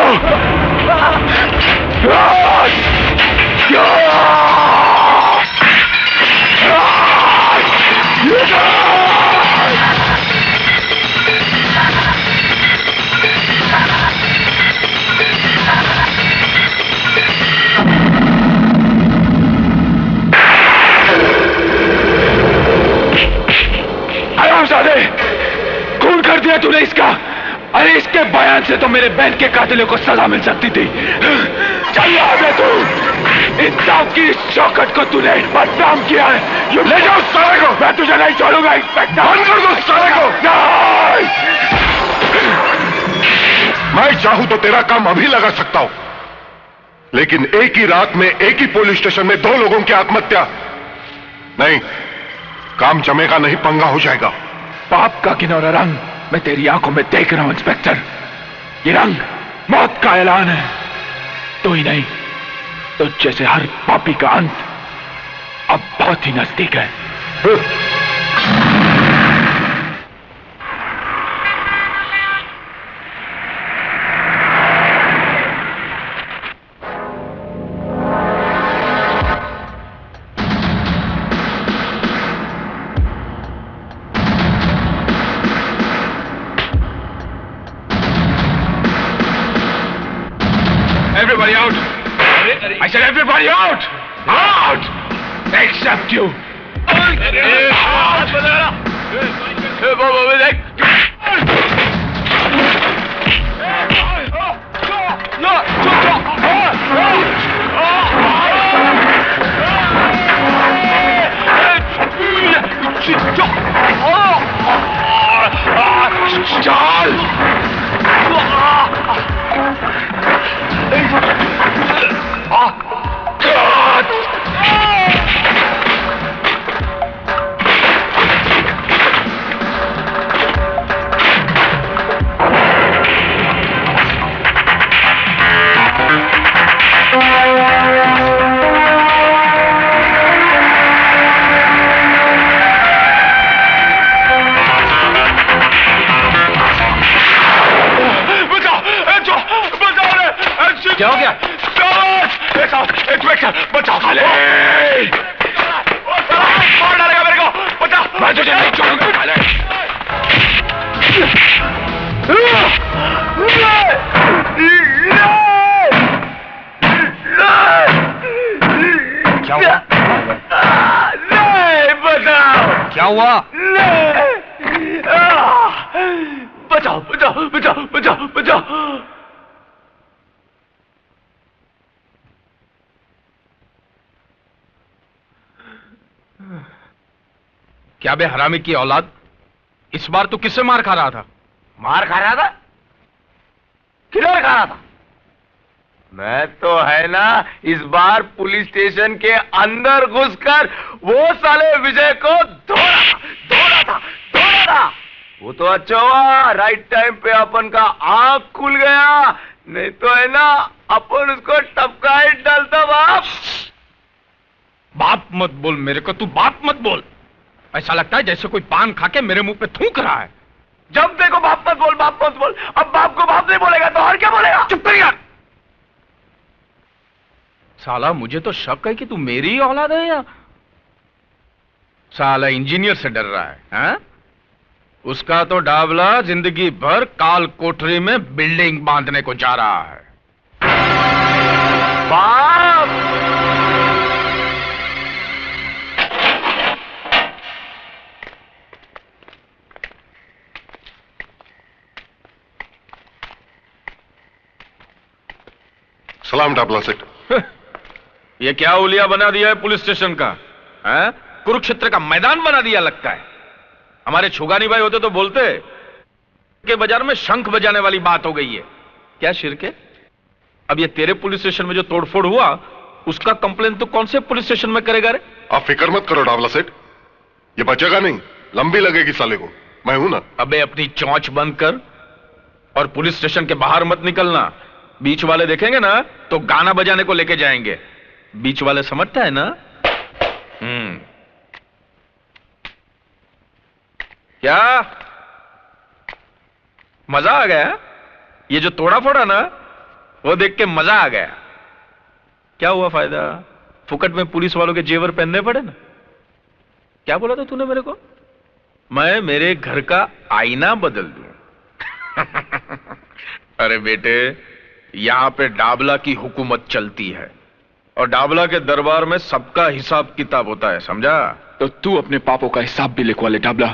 खून कर दिया तूने इसका। अरे इसके बयान से तो मेरे बहन के कातिलों को सजा मिल सकती थी। चल यहाँ तू, इंसाफ की शौकत को तूने बदनाम किया है। ले जाओ साले को। मैं तुझे नहीं छोड़ूंगा इंस्पेक्टर। बंद कर दो साले को। नहीं। मैं चाहूं तो तेरा काम अभी लगा सकता हूं, लेकिन एक ही रात में एक ही पुलिस स्टेशन में 2 लोगों की आत्महत्या नहीं, काम जमेगा नहीं, पंगा हो जाएगा। पाप का किनौरा रंग मैं तेरी आंखों में देख रहा हूं इंस्पेक्टर। ये रंग मौत का ऐलान है। तो ही नहीं तो जैसे हर पापी का अंत अब बहुत ही नजदीक है। Everybody out! I said everybody out! Out! Except you! क्या हो गया? बचाओ साले! मार डालेगा मेरे को! बचाओ! मैं तुझे नहीं छोड़ूंगा साले! क्या हुआ? नहीं, बताओ! क्या हुआ? बचाओ बचाओ बचाओ बचाओ बचाओ। क्या बे हरामी की औलाद, इस बार तू किससे मार खा रहा था? मार खा रहा था? किधर खा रहा था? मैं तो है ना इस बार पुलिस स्टेशन के अंदर घुसकर वो साले विजय को धोड़ा था। वो तो अच्छा हुआ राइट टाइम पे अपन का आंख खुल गया, नहीं तो है ना अपन उसको टपका ही डालता। बाप मत बोल मेरे को, तू बाप मत बोल। ऐसा लगता है जैसे कोई पान खा के मेरे मुंह पे थूक रहा है। जब देखो बाप मत बोल, बाप मत बोल। अब बाप को बाप नहीं बोलेगा तो और क्या बोलेगा? चुप कर यार। साला मुझे तो शक है कि तू मेरी ही औलाद है या साला इंजीनियर से डर रहा है, हा? उसका तो डाबला जिंदगी भर काल कोठरी में बिल्डिंग बांधने को जा रहा है। बाप सलाम डाबला सेठ। ये क्या उलिया बना दिया है पुलिस स्टेशन का, है? कुरुक्षेत्र का मैदान बना दिया लगता है। हमारे छुगानी भाई होते तो बोलते के बाजार में शंख बजाने वाली बात हो गई है। क्या शिरके, अब ये तेरे पुलिस स्टेशन में जो तोड़फोड़ हुआ उसका कंप्लेन तो कौन से पुलिस स्टेशन में करेगा रे? आप फिक्र मत करो डाबला सेठ, ये बचेगा नहीं, लंबी लगेगी साले को, मैं हूं ना। अबे अपनी चौंच बंद कर और पुलिस स्टेशन के बाहर मत निकलना। बीच वाले देखेंगे ना तो गाना बजाने को लेके जाएंगे। बीच वाले समझता है ना? क्या मजा आ गया? ये जो तोड़ा फोड़ा ना वो देख के मजा आ गया। क्या हुआ फायदा, फुकट में पुलिस वालों के जेवर पहनने पड़े ना। क्या बोला था तूने मेरे को? मैं मेरे घर का आईना बदल दूं? अरे बेटे, यहां पे डाबला की हुकूमत चलती है और डाबला के दरबार में सबका हिसाब किताब होता है, समझा? तो तू अपने पापों का हिसाब भी लिखवा ले डाबला,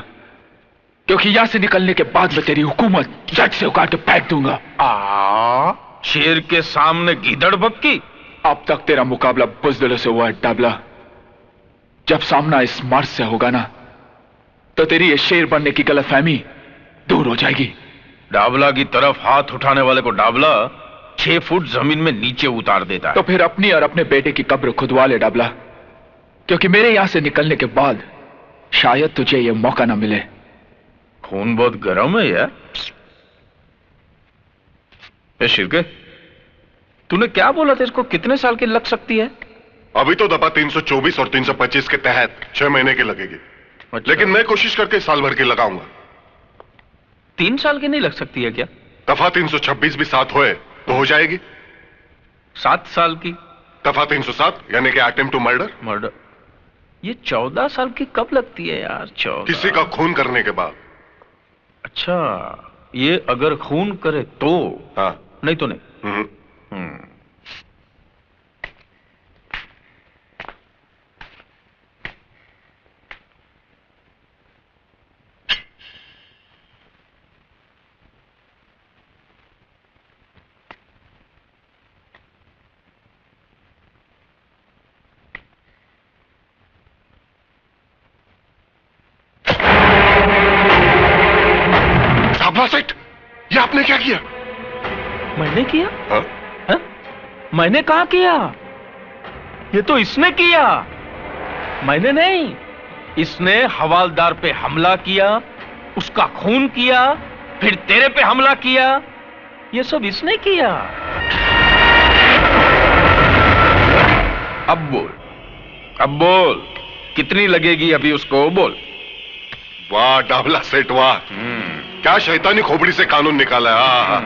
क्योंकि यहां से निकलने के बाद मैं तेरी हुकूमत जट से उखाड़ के फेंक दूंगा। शेर के सामने गीदड़ भक्की। अब तक तेरा मुकाबला बुज़दिलों से हुआ है डाबला, जब सामना इस मर्द से होगा ना तो तेरी ये शेर बनने की गलतफहमी दूर हो जाएगी। डाबला की तरफ हाथ उठाने वाले को डाबला 6 फुट जमीन में नीचे उतार देता है। तो फिर अपनी और अपने बेटे की कब्र खुदवा ले डाबला, क्योंकि मेरे यहां से निकलने के बाद शायद तुझे यह मौका ना मिले। खून बहुत गर्म है यार। शिरके, तूने क्या बोला था? इसको कितने साल की लग सकती है? अभी तो दफा 324 और 325 के तहत 6 महीने की लगेगी। अच्छा। लेकिन मैं कोशिश करके साल भर की लगाऊंगा। 3 साल की नहीं लग सकती है क्या? दफा 326 भी 7 होए तो हो जाएगी। 7 साल की? दफा 307 यानी कि अटेम्प्ट टू मर्डर। ये 14 साल की कब लगती है यार? 14 किसी का खून करने के बाद। अच्छा, ये अगर खून करे तो? हाँ। नहीं तो नहीं। सेठ, ये आपने क्या किया? मैंने किया? हाँ? हा? मैंने कहा किया? ये तो इसने किया, मैंने नहीं। इसने हवालदार पे हमला किया, उसका खून किया, फिर तेरे पे हमला किया। ये सब इसने किया। अब बोल कितनी लगेगी अभी उसको? बोल। वाह डाबला सेठ वाह, क्या शैतानी खोपड़ी से कानून निकाला है।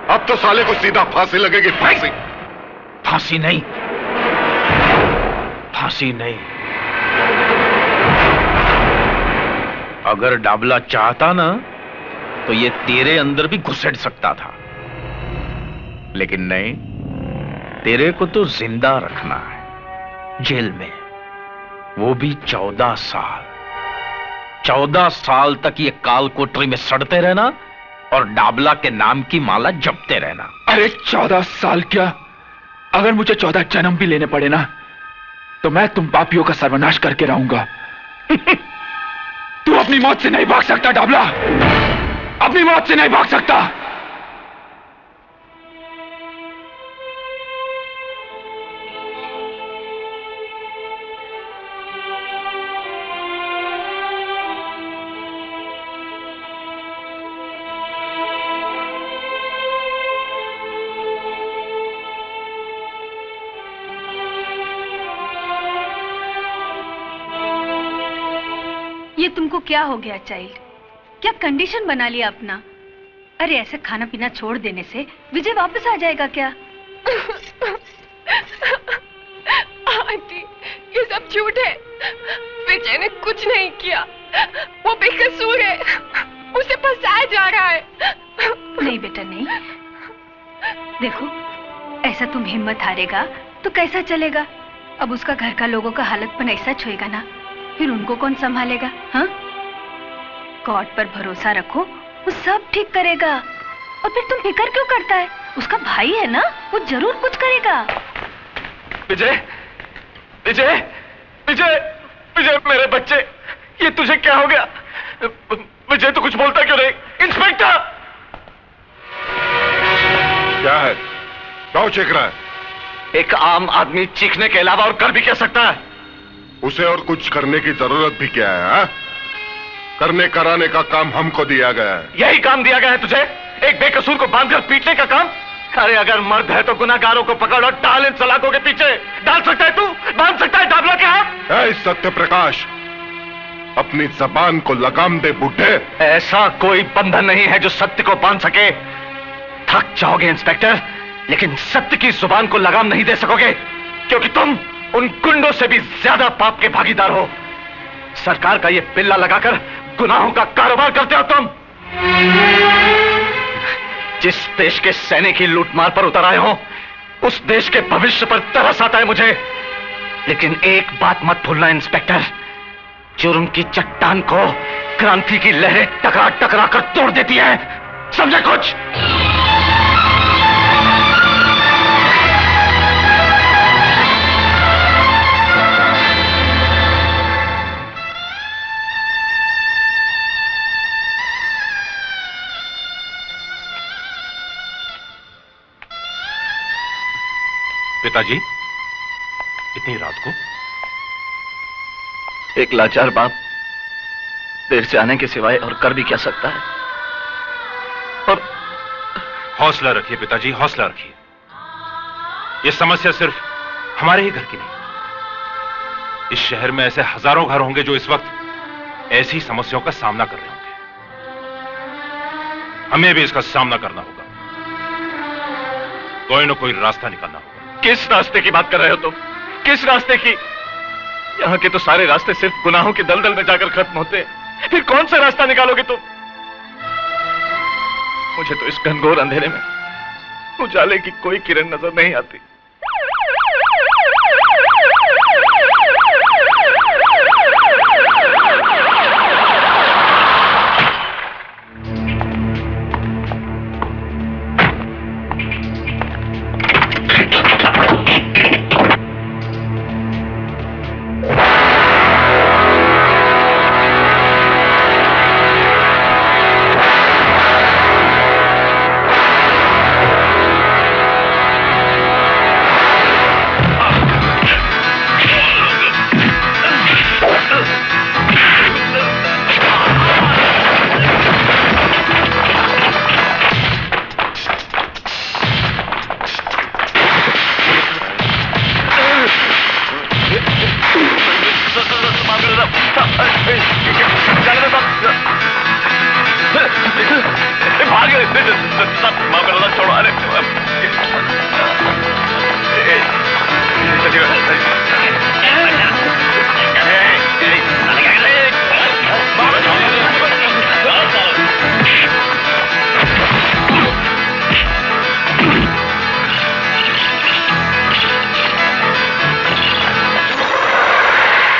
अब तो साले को सीधा फांसी लगेगी। फांसी? फांसी नहीं, फांसी नहीं। अगर डाबला चाहता ना तो ये तेरे अंदर भी घुसेड़ सकता था, लेकिन नहीं, तेरे को तो जिंदा रखना है जेल में, वो भी 14 साल। 14 साल तक ये काल कोठरी में सड़ते रहना और डाबला के नाम की माला जपते रहना। अरे 14 साल क्या, अगर मुझे 14 जन्म भी लेने पड़े ना तो मैं तुम पापियों का सर्वनाश करके रहूंगा। तू अपनी मौत से नहीं भाग सकता डाबला, अपनी मौत से नहीं भाग सकता। ये तुमको क्या हो गया चाइल्ड, क्या कंडीशन बना लिया अपना? अरे ऐसे खाना पीना छोड़ देने से विजय वापस आ जाएगा क्या? आंटी ये सब झूठ है, विजय ने कुछ नहीं किया, वो बेकसूर है, उसे फंसाया जा रहा है। नहीं बेटा नहीं, देखो ऐसा तुम हिम्मत हारेगा तो कैसा चलेगा? अब उसका घर का लोगों का हालतपन ऐसा छुएगा ना, फिर उनको कौन संभालेगा? हाँ, गॉड पर भरोसा रखो, वो सब ठीक करेगा। और फिर तुम फिक्र क्यों करता है? उसका भाई है ना, वो जरूर कुछ करेगा। विजय, विजय, विजय, विजय मेरे बच्चे, ये तुझे क्या हो गया? विजय तो कुछ बोलता क्यों नहीं? इंस्पेक्टर! क्या है? क्यों चीख रहा है? एक आम आदमी चीखने के अलावा और कर भी क्या सकता है? उसे और कुछ करने की जरूरत भी क्या है? हा? करने कराने का काम हमको दिया गया है। यही काम दिया गया है तुझे? एक बेकसूर को बांधकर पीटने का काम? अरे अगर मर्द है तो गुनाहगारों को पकड़ और डाल इन सलाखों के पीछे। डाल सकता है तू? बांध सकता है डाबला के हाथ? सत्य प्रकाश, अपनी जबान को लगाम दे बुड्ढे। ऐसा कोई बंधन नहीं है जो सत्य को बांध सके। थक जाओगे इंस्पेक्टर, लेकिन सत्य की जुबान को लगाम नहीं दे सकोगे, क्योंकि तुम उन गुंडों से भी ज्यादा पाप के भागीदार हो। सरकार का ये पिल्ला लगाकर गुनाहों का कारोबार करते हो तुम। जिस देश के सैनिक की लूटमार पर उतर आए हो, उस देश के भविष्य पर तरस आता है मुझे। लेकिन एक बात मत भूलना इंस्पेक्टर, जुर्म की चट्टान को क्रांति की लहरें टकरा टकरा कर तोड़ देती है। समझे कुछ? पिताजी, इतनी रात को? एक लाचार बाप देर से आने के सिवाय और कर भी क्या सकता है? और हौसला रखिए पिताजी, हौसला रखिए। यह समस्या सिर्फ हमारे ही घर की नहीं, इस शहर में ऐसे हजारों घर होंगे जो इस वक्त ऐसी समस्याओं का सामना कर रहे होंगे। हमें भी इसका सामना करना होगा, कोई ना कोई रास्ता निकालना होगा। किस रास्ते की बात कर रहे हो तुम? किस रास्ते की? यहां के तो सारे रास्ते सिर्फ गुनाहों के दलदल में जाकर खत्म होते हैं। फिर कौन सा रास्ता निकालोगे तुम? मुझे तो इस घनघोर अंधेरे में उजाले की कोई किरण नजर नहीं आती।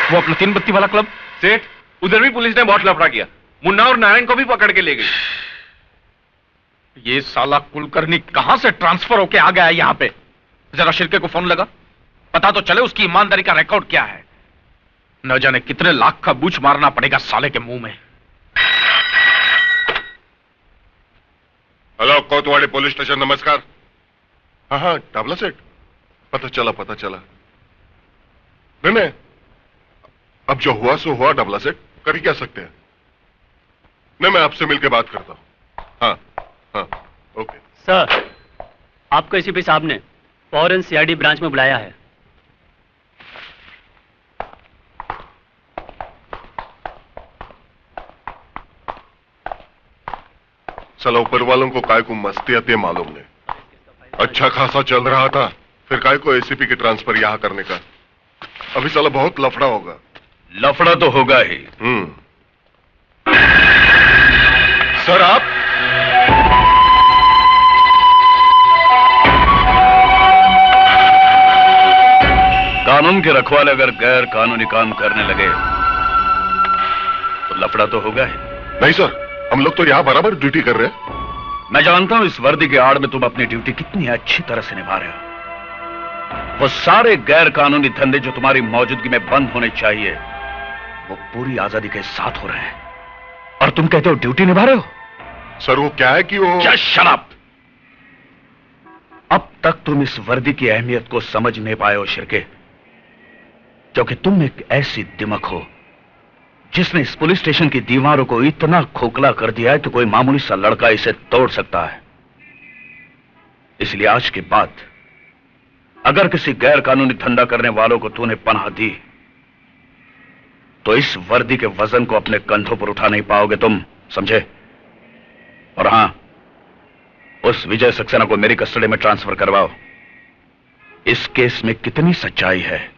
वो अपना 3 बत्ती वाला क्लब? सेठ, उधर भी पुलिस ने बहुत लफड़ा किया, मुन्ना और नारायण को भी पकड़ के ले गई। ये साला कुलकर्णी कहां से ट्रांसफर होके आ गया है यहां पे? जरा शिर्के को फोन लगा, पता तो चले उसकी ईमानदारी का रिकॉर्ड क्या है। न जाने कितने लाख का बूच मारना पड़ेगा साले के मुंह में। हेलो, कोतवाली पुलिस स्टेशन, नमस्कार। हाँ हाँ, डाबला सेठ, पता चला। नहीं, अब जो हुआ सो हुआ डाबला सेठ, कर ही क्या सकते हैं। नहीं, मैं आपसे मिलकर बात करता हूं। हाँ, ओके। सर, आपको एसीपी साहब ने फौरन सीआईडी ब्रांच में बुलाया है। साला ऊपर वालों को काय को मस्ती आती है मालूम नहीं। अच्छा खासा चल रहा था, फिर काय को एसीपी की ट्रांसफर यहां करने का। अभी साला बहुत लफड़ा होगा। लफड़ा तो होगा ही। सर, आप कानून के रखवाले अगर गैर कानूनी काम करने लगे तो लफड़ा तो होगा ही। नहीं सर, हम लोग तो यहां बराबर ड्यूटी कर रहे हैं। मैं जानता हूं इस वर्दी के आड़ में तुम अपनी ड्यूटी कितनी अच्छी तरह से निभा रहे हो। वो सारे गैर कानूनी धंधे जो तुम्हारी मौजूदगी में बंद होने चाहिए, वो पूरी आजादी के साथ हो रहे हैं, और तुम कहते हो ड्यूटी निभा रहे हो। सर, वो क्या है कि वो क्या शराब। अब तक तुम इस वर्दी की अहमियत को समझ नहीं पाए हो शिर्के, क्योंकि तुम एक ऐसी दिमक हो जिसने इस पुलिस स्टेशन की दीवारों को इतना खोखला कर दिया है कि कोई मामूली सा लड़का इसे तोड़ सकता है। इसलिए आज के बाद अगर किसी गैर कानूनी धंधा करने वालों को तूने पनाह दी तो इस वर्दी के वजन को अपने कंधों पर उठा नहीं पाओगे तुम, समझे। और हां, उस विजय सक्सेना को मेरी कस्टडी में ट्रांसफर करवाओ। इस केस में कितनी सच्चाई है,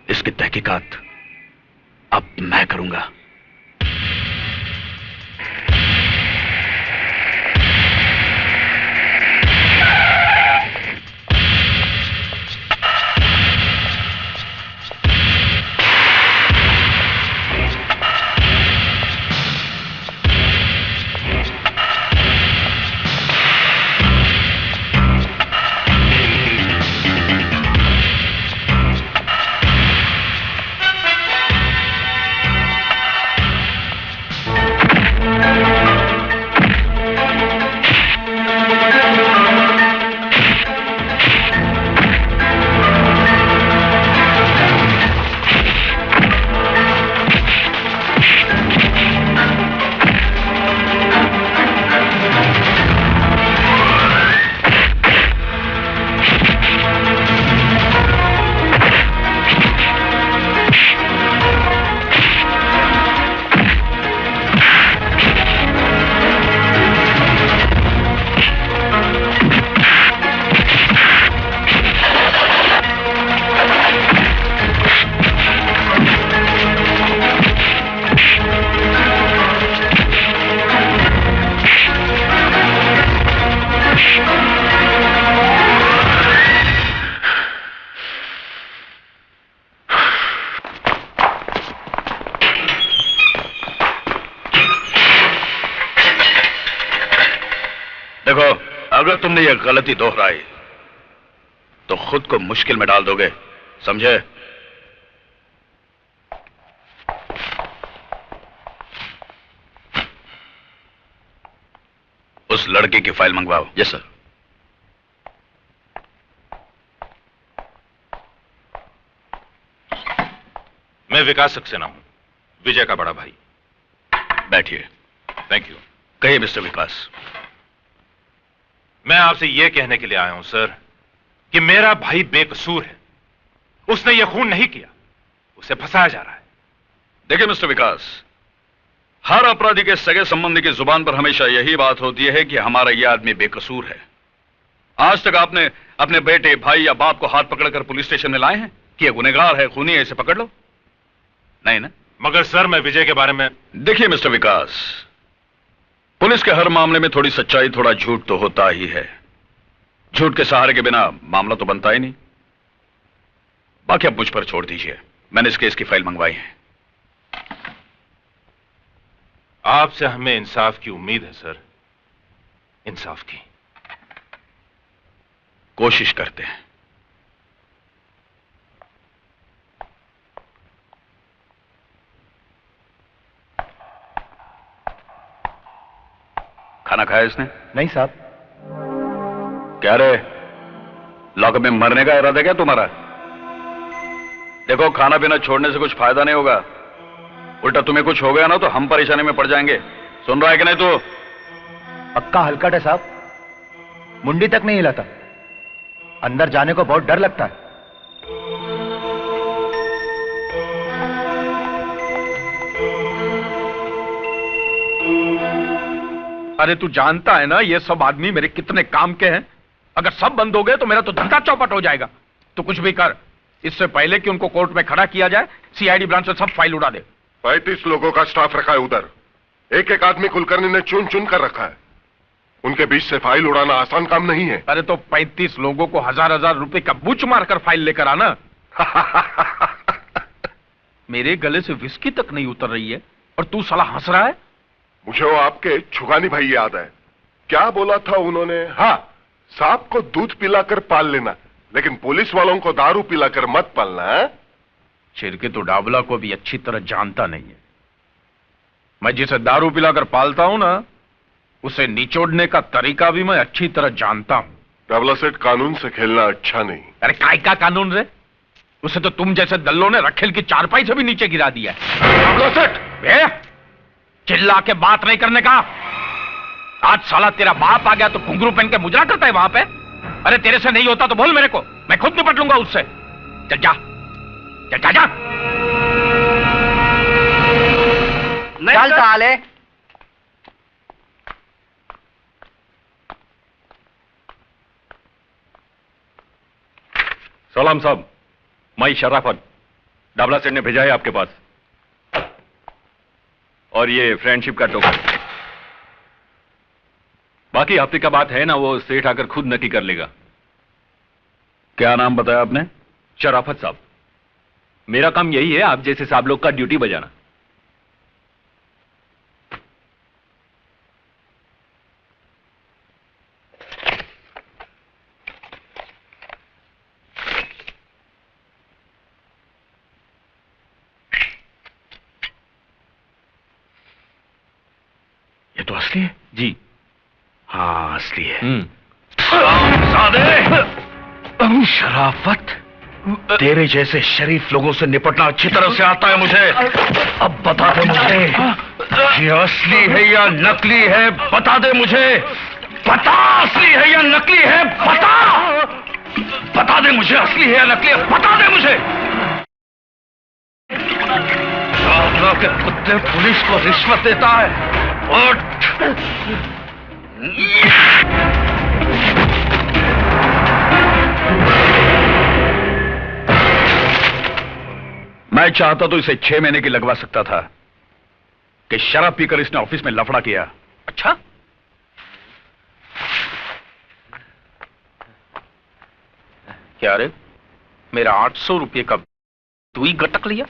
इसकी तहकीकात अब मैं करूंगा। अगर तुमने यह गलती दोहराई तो खुद को मुश्किल में डाल दोगे, समझे। उस लड़के की फाइल मंगवाओ। Yes sir. मैं विकास सक्सेना हूं, विजय का बड़ा भाई। बैठिए। Thank you. कहिए मिस्टर विकास। मैं आपसे यह कहने के लिए आया हूं सर कि मेरा भाई बेकसूर है। उसने यह खून नहीं किया, उसे फंसाया जा रहा है। देखिए मिस्टर विकास, हर अपराधी के सगे संबंधी की जुबान पर हमेशा यही बात होती है कि हमारा यह आदमी बेकसूर है। आज तक आपने अपने बेटे, भाई या बाप को हाथ पकड़कर पुलिस स्टेशन में लाए हैं कि यह गुनहगार है, खूनी है, इसे पकड़ लो? नहीं ना। मगर सर, मैं विजय के बारे में। देखिए मिस्टर विकास, पुलिस के हर मामले में थोड़ी सच्चाई, थोड़ा झूठ तो होता ही है। झूठ के सहारे के बिना मामला तो बनता ही नहीं। बाकी अब मुझ पर छोड़ दीजिए, मैंने इस केस की फाइल मंगवाई है। आपसे हमें इंसाफ की उम्मीद है सर, इंसाफ की। कोशिश करते हैं। खाना खाया इसने? नहीं साहब। क्या रे, लॉकअप में मरने का इरादा क्या तुम्हारा? देखो, खाना पीना छोड़ने से कुछ फायदा नहीं होगा, उल्टा तुम्हें कुछ हो गया ना तो हम परेशानी में पड़ जाएंगे। सुन रहा है कि नहीं तू? पक्का हलकट है साहब, मुंडी तक नहीं हिलाता। अंदर जाने को बहुत डर लगता है। अरे तू जानता है ना ये सब आदमी मेरे कितने काम के हैं। अगर सब बंद हो गए तो मेरा तो धंधा चौपट हो जाएगा। तो कुछ भी कर, इससे पहले कि उनको कोर्ट में खड़ा किया जाए, सीआईडी ब्रांच से सब फाइल उड़ा दे। 35 लोगों का स्टाफ रखा है उधर। एक एक आदमी कुलकर्णी ने चुन चुन कर रखा है। उनके बीच से फाइल उड़ाना आसान काम नहीं है। अरे तो 35 लोगों को हजार रुपए का बुच मारकर फाइल लेकर आना। मेरे गले से विस्की तक नहीं उतर रही है और तू साला हंस रहा है। मुझे वो आपके छुगानी भाई याद है। क्या बोला था उन्होंने? हाँ, सांप को दूध पिलाकर पाल लेना, लेकिन पुलिस वालों को दारू पिलाकर मत पालना। है? छिरके तो डाबला को भी अच्छी तरह जानता नहीं है। मैं जिसे दारू पिलाकर पालता हूं ना, उसे निचोड़ने का तरीका भी मैं अच्छी तरह जानता हूं। डाबला सेठ, कानून से खेलना अच्छा नहीं। अरे काय का कानून रे? उसे तो तुम जैसे दल्लों ने रखेल की चारपाई से भी नीचे गिरा दिया है। डाबला सेठ, चिल्ला के बात नहीं करने का। आज साला तेरा बाप आ गया तो घुंघरू पहन के मुजरा करता है वहां पे। अरे तेरे से नहीं होता तो बोल मेरे को, मैं खुद निपट लूंगा उससे। चल जा, चल जा, जा। चल साले। सलाम साहब, मैं शराफत, डाबला सेठ ने भेजा है आपके पास। और ये फ्रेंडशिप का टोकन। बाकी हफ्ते का बात है ना, वो सेठ आकर खुद नक्की कर लेगा। क्या नाम बताया आपने? शराफत साहब। मेरा काम यही है, आप जैसे साहब लोग का ड्यूटी बजाना। ये तो असली है। जी हाँ, असली है। शराफत, तेरे जैसे शरीफ लोगों से निपटना अच्छी तरह से आता है मुझे। अब बता दे मुझे, ये असली है या नकली है? बता दे मुझे, बता, असली है या नकली है? बता, बता दे मुझे, असली है या नकली है? बता दे मुझे। के कुत्ते पुलिस को रिश्वत देता है। उठ। मैं चाहता तो इसे 6 महीने की लगवा सकता था कि शराब पीकर इसने ऑफिस में लफड़ा किया। अच्छा, क्या रे, मेरा 800 रुपये का तू ही गटक लिया?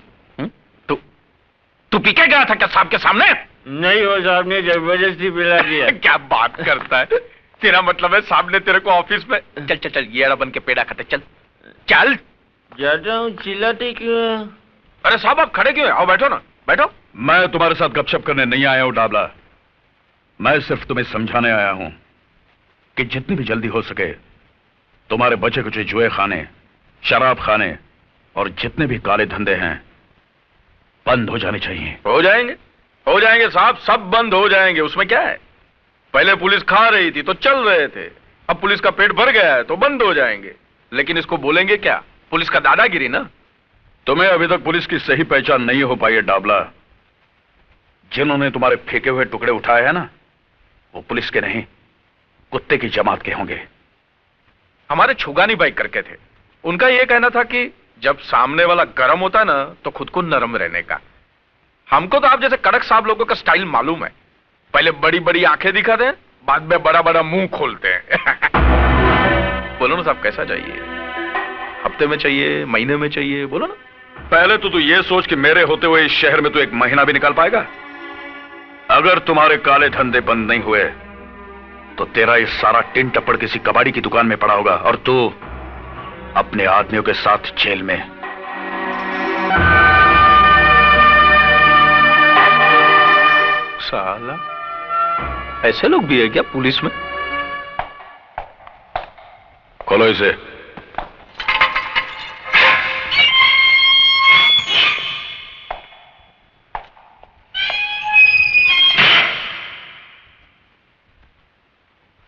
तू पी के गया था क्या साहब के सामने? नहीं, वो साहब ने जबरदस्ती पिला दिया। क्या बात करता है? तेरा मतलब है साहब ने तेरे को ऑफिस में? चल चल चल, ये बन के पेड़ा खाते, चल चल। जाता हूँ, चिल्लाते क्यों? अरे साहब आप खड़े क्यों हैं? आओ बैठो ना, बैठो। मैं तुम्हारे साथ गपशप करने नहीं आया हूं डाबला। मैं सिर्फ तुम्हें समझाने आया हूं कि जितनी भी जल्दी हो सके तुम्हारे बचे कुचे जुए खाने, शराब खाने और जितने भी काले धंधे हैं बंद हो जाने चाहिए। हो जाएंगे साहब, सब बंद हो जाएंगे, उसमें क्या है? पहले पुलिस खा रही थी तो चल रहे थे, अब पुलिस का पेट भर गया है तो बंद हो जाएंगे। लेकिन इसको बोलेंगे क्या? पुलिस का दादागिरी ना। तुम्हें अभी तक पुलिस की सही पहचान नहीं हो पाई है डाबला। जिन्होंने तुम्हारे फेंके हुए टुकड़े उठाए हैं ना, वो पुलिस के नहीं, कुत्ते की जमात के होंगे। हमारे छुगानी भाई करके थे, उनका यह कहना था कि जब सामने वाला गर्म होता है ना तो खुद को नरम रहने का। हमको तो आप जैसे कड़क साहब लोगों का स्टाइल मालूम है। पहले बड़ी बड़ी आंखें दिखाते हैं, बाद में बड़ा बड़ा मुंह खोलते हैं। बोलो ना साहब, कैसा चाहिए? हफ्ते में चाहिए, महीने में चाहिए? बोलो ना। पहले तो तू ये सोच कि मेरे होते हुए इस शहर में तू 1 महीना भी निकाल पाएगा? अगर तुम्हारे काले धंधे बंद नहीं हुए तो तेरा ये सारा टिन टप्पड़ किसी कबाड़ी की दुकान में पड़ा होगा और तू अपने आदमियों के साथ जेल में। साला, ऐसे लोग भी है क्या पुलिस में? खोलो इसे।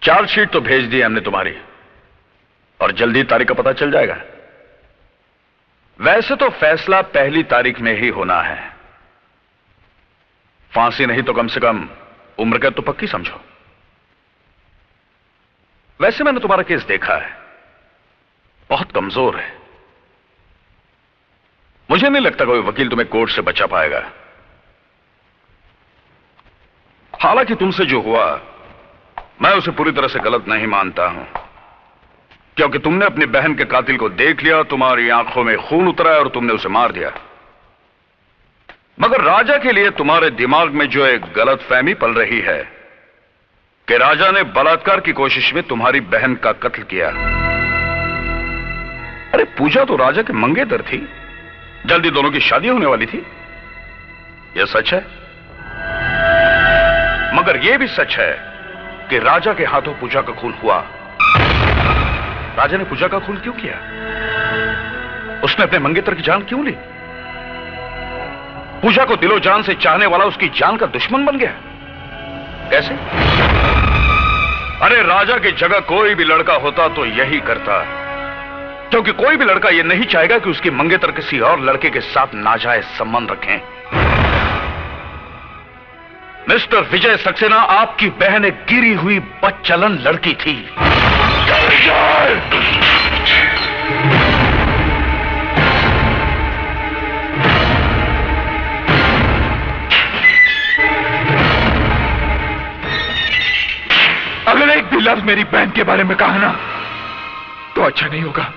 चार्जशीट तो भेज दी हमने तुम्हारी और जल्दी तारीख का पता चल जाएगा। वैसे तो फैसला पहली तारीख में ही होना है। फांसी नहीं तो कम से कम उम्र कैद तो पक्की समझो। वैसे मैंने तुम्हारा केस देखा है, बहुत कमजोर है। मुझे नहीं लगता कोई वकील तुम्हें कोर्ट से बचा पाएगा। हालांकि तुमसे जो हुआ मैं उसे पूरी तरह से गलत नहीं मानता हूं, क्योंकि तुमने अपनी बहन के कातिल को देख लिया, तुम्हारी आंखों में खून उतरा और तुमने उसे मार दिया। मगर राजा के लिए तुम्हारे दिमाग में जो एक गलतफहमी पल रही है कि राजा ने बलात्कार की कोशिश में तुम्हारी बहन का कत्ल किया। अरे पूजा तो राजा के मंगेतर थी, जल्दी दोनों की शादी होने वाली थी। यह सच है, मगर यह भी सच है कि राजा के हाथों पूजा का खून हुआ। राजा ने पूजा का खून क्यों किया? उसने अपने मंगेतर की जान क्यों ली? पूजा को दिलो जान से चाहने वाला उसकी जान का दुश्मन बन गया। कैसे? अरे राजा की जगह कोई भी लड़का होता तो यही करता, क्योंकि कोई भी लड़का यह नहीं चाहेगा कि उसकी मंगेतर किसी और लड़के के साथ नाजायज संबंध रखें। मिस्टर विजय सक्सेना, आपकी बहन एक गिरी हुई बदचलन लड़की थी। अगर एक भी लफ्ज मेरी बहन के बारे में कहा ना तो अच्छा नहीं होगा।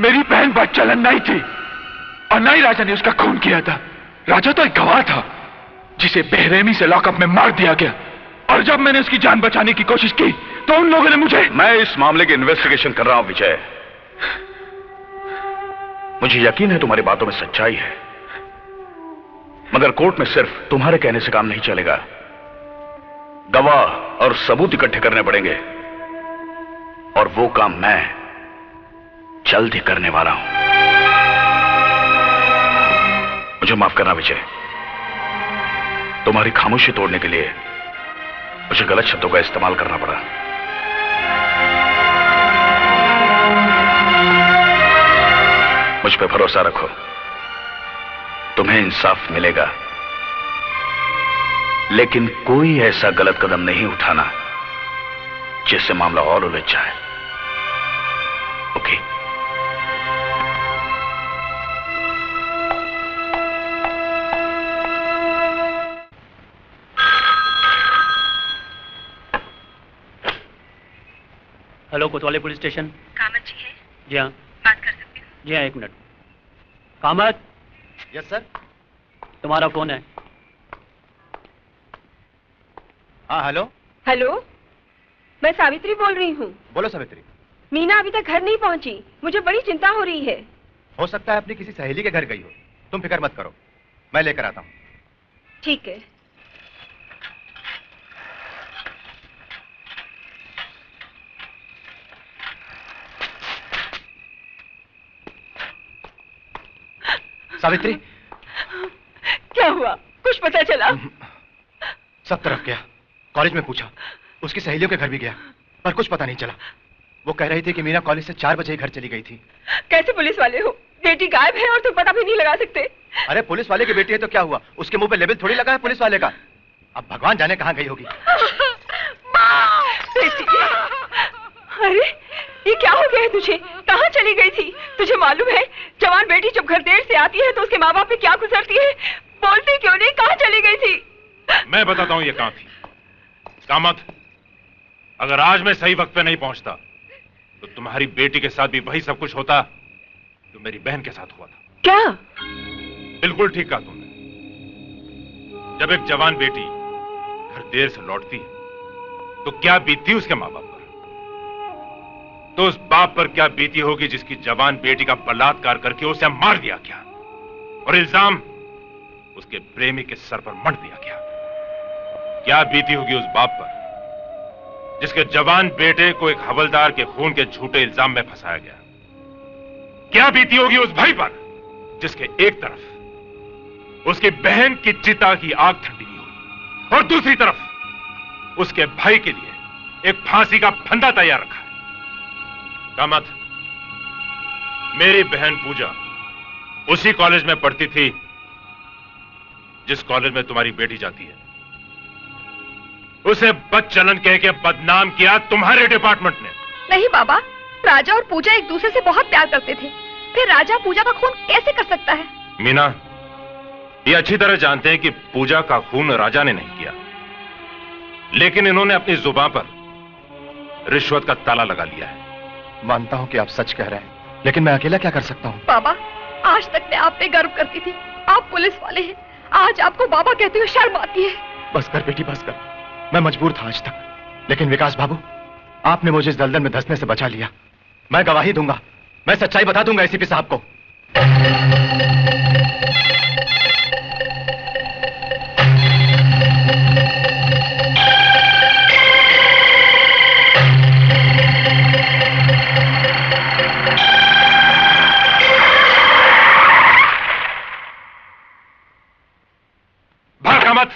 मेरी बहन बदचलन नहीं थी और ना ही राजा ने उसका खून किया था। राजा तो एक गवाह था जिसे बेरहमी से लॉकअप में मार दिया गया, और जब मैंने उसकी जान बचाने की कोशिश की तो उन लोगों ने मुझे। मैं इस मामले की इन्वेस्टिगेशन कर रहा हूं विजय। मुझे यकीन है तुम्हारी बातों में सच्चाई है, मगर कोर्ट में सिर्फ तुम्हारे कहने से काम नहीं चलेगा। गवाह और सबूत इकट्ठे करने पड़ेंगे, और वो काम मैं जल्द ही करने वाला हूं। मुझे माफ करना विजय, तुम्हारी खामोशी तोड़ने के लिए मुझे गलत शब्दों का इस्तेमाल करना पड़ा। मुझ पे भरोसा रखो, तुम्हें इंसाफ मिलेगा, लेकिन कोई ऐसा गलत कदम नहीं उठाना जिससे मामला और उलझ जाए। ओके? हेलो, कोतवाली पुलिस स्टेशन। कामत जी है? जी हाँ। बात कर सकती हूँ? जी हाँ, एक मिनट। कामत। Yes sir. तुम्हारा फोन है। हाँ हेलो। हेलो, मैं सावित्री बोल रही हूँ। बोलो सावित्री। मीना अभी तक घर नहीं पहुँची, मुझे बड़ी चिंता हो रही है। हो सकता है अपनी किसी सहेली के घर गई हो, तुम फिक्र मत करो, मैं लेकर आता हूँ। ठीक है। सावित्री, क्या हुआ? कुछ पता चला? सब तरफ गया, कॉलेज में पूछा, उसकी सहेलियों के घर भी गया, पर कुछ पता नहीं चला। वो कह रही थी कि मीना कॉलेज से 4 बजे ही घर चली गई थी। कैसे पुलिस वाले हो? बेटी गायब है और तुम पता भी नहीं लगा सकते। अरे पुलिस वाले की बेटी है तो क्या हुआ, उसके मुंह पे लेबल थोड़ी लगा है पुलिस वाले का। अब भगवान जाने कहाँ गई होगी। बेटी, अरे ये क्या हो गया है तुझे? कहाँ चली गई थी? तुझे मालूम है जवान बेटी जब घर देर से आती है तो उसके माँ बाप पे क्या गुजरती है? बोलती क्यों नहीं? कहाँ चली गई थी? मैं बताता हूं ये कहां थी। कामत, अगर आज मैं सही वक्त पे नहीं पहुंचता तो तुम्हारी बेटी के साथ भी वही सब कुछ होता जो मेरी बहन के साथ हुआ था। क्या? बिल्कुल ठीक कहा तुमने। जब एक जवान बेटी घर देर से लौटती है तो क्या बीतती उसके माँ बाप पर? तो उस बाप पर क्या बीती होगी जिसकी जवान बेटी का बलात्कार करके उसे मार दिया गया और इल्जाम उसके प्रेमी के सर पर मढ़ दिया गया? क्या बीती होगी उस बाप पर जिसके जवान बेटे को एक हवलदार के खून के झूठे इल्जाम में फंसाया गया? क्या बीती होगी उस भाई पर जिसके एक तरफ उसकी बहन की चिता की आग ठंडी नहीं हुई और दूसरी तरफ उसके भाई के लिए एक फांसी का फंदा तैयार रखा है? कामत, मेरी बहन पूजा उसी कॉलेज में पढ़ती थी जिस कॉलेज में तुम्हारी बेटी जाती है। उसे बदचलन कह के बदनाम किया तुम्हारे डिपार्टमेंट ने। नहीं बाबा, राजा और पूजा एक दूसरे से बहुत प्यार करते थे, फिर राजा पूजा का खून कैसे कर सकता है? मीना, ये अच्छी तरह जानते हैं कि पूजा का खून राजा ने नहीं किया, लेकिन इन्होंने अपनी जुबान पर रिश्वत का ताला लगा लिया है। मानता हूं कि आप सच कह रहे हैं, लेकिन मैं अकेला क्या कर सकता हूं? बाबा, आज तक मैं आप पे गर्व करती थी, आप पुलिस वाले हैं, आज आपको बाबा कहते हुए शर्म आती है। बस कर बेटी, बस कर। मैं मजबूर था आज तक, लेकिन विकास बाबू, आपने मुझे इस दलदल में धंसने से बचा लिया। मैं गवाही दूंगा, मैं सच्चाई बता दूंगा एसीपी साहब को। भागा मत।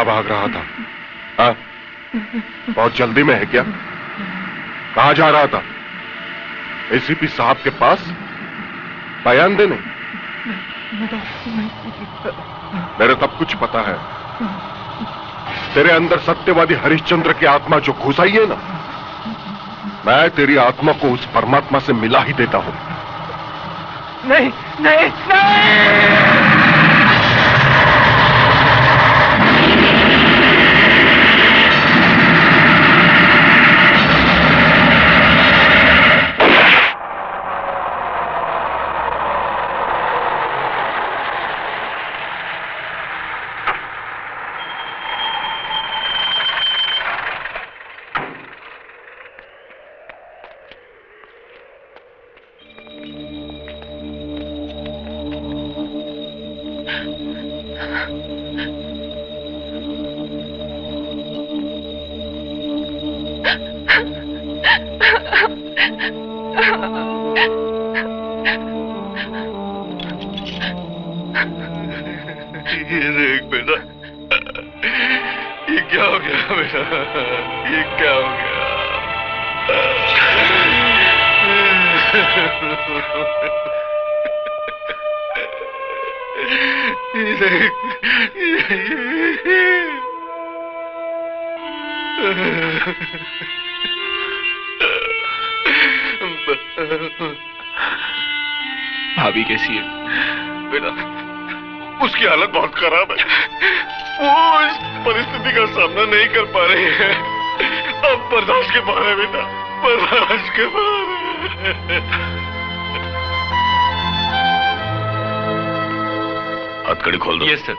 भाग रहा था? हाँ? बहुत जल्दी में है क्या? कहां जा रहा था? एसीपी साहब के पास बयान देने? मेरे सब कुछ पता है। तेरे अंदर सत्यवादी हरिश्चंद्र की आत्मा जो घुस आई है ना, मैं तेरी आत्मा को उस परमात्मा से मिला ही देता हूं। नहीं नहीं नहीं। भाभी कैसी है? बेटा, उसकी हालत बहुत खराब है। वो इस परिस्थिति का सामना नहीं कर पा रही है। अब बर्दाश्त के बाहर है बेटा, बर्दाश्त के बाहर है। हथकड़ी खोल दो। Yes sir.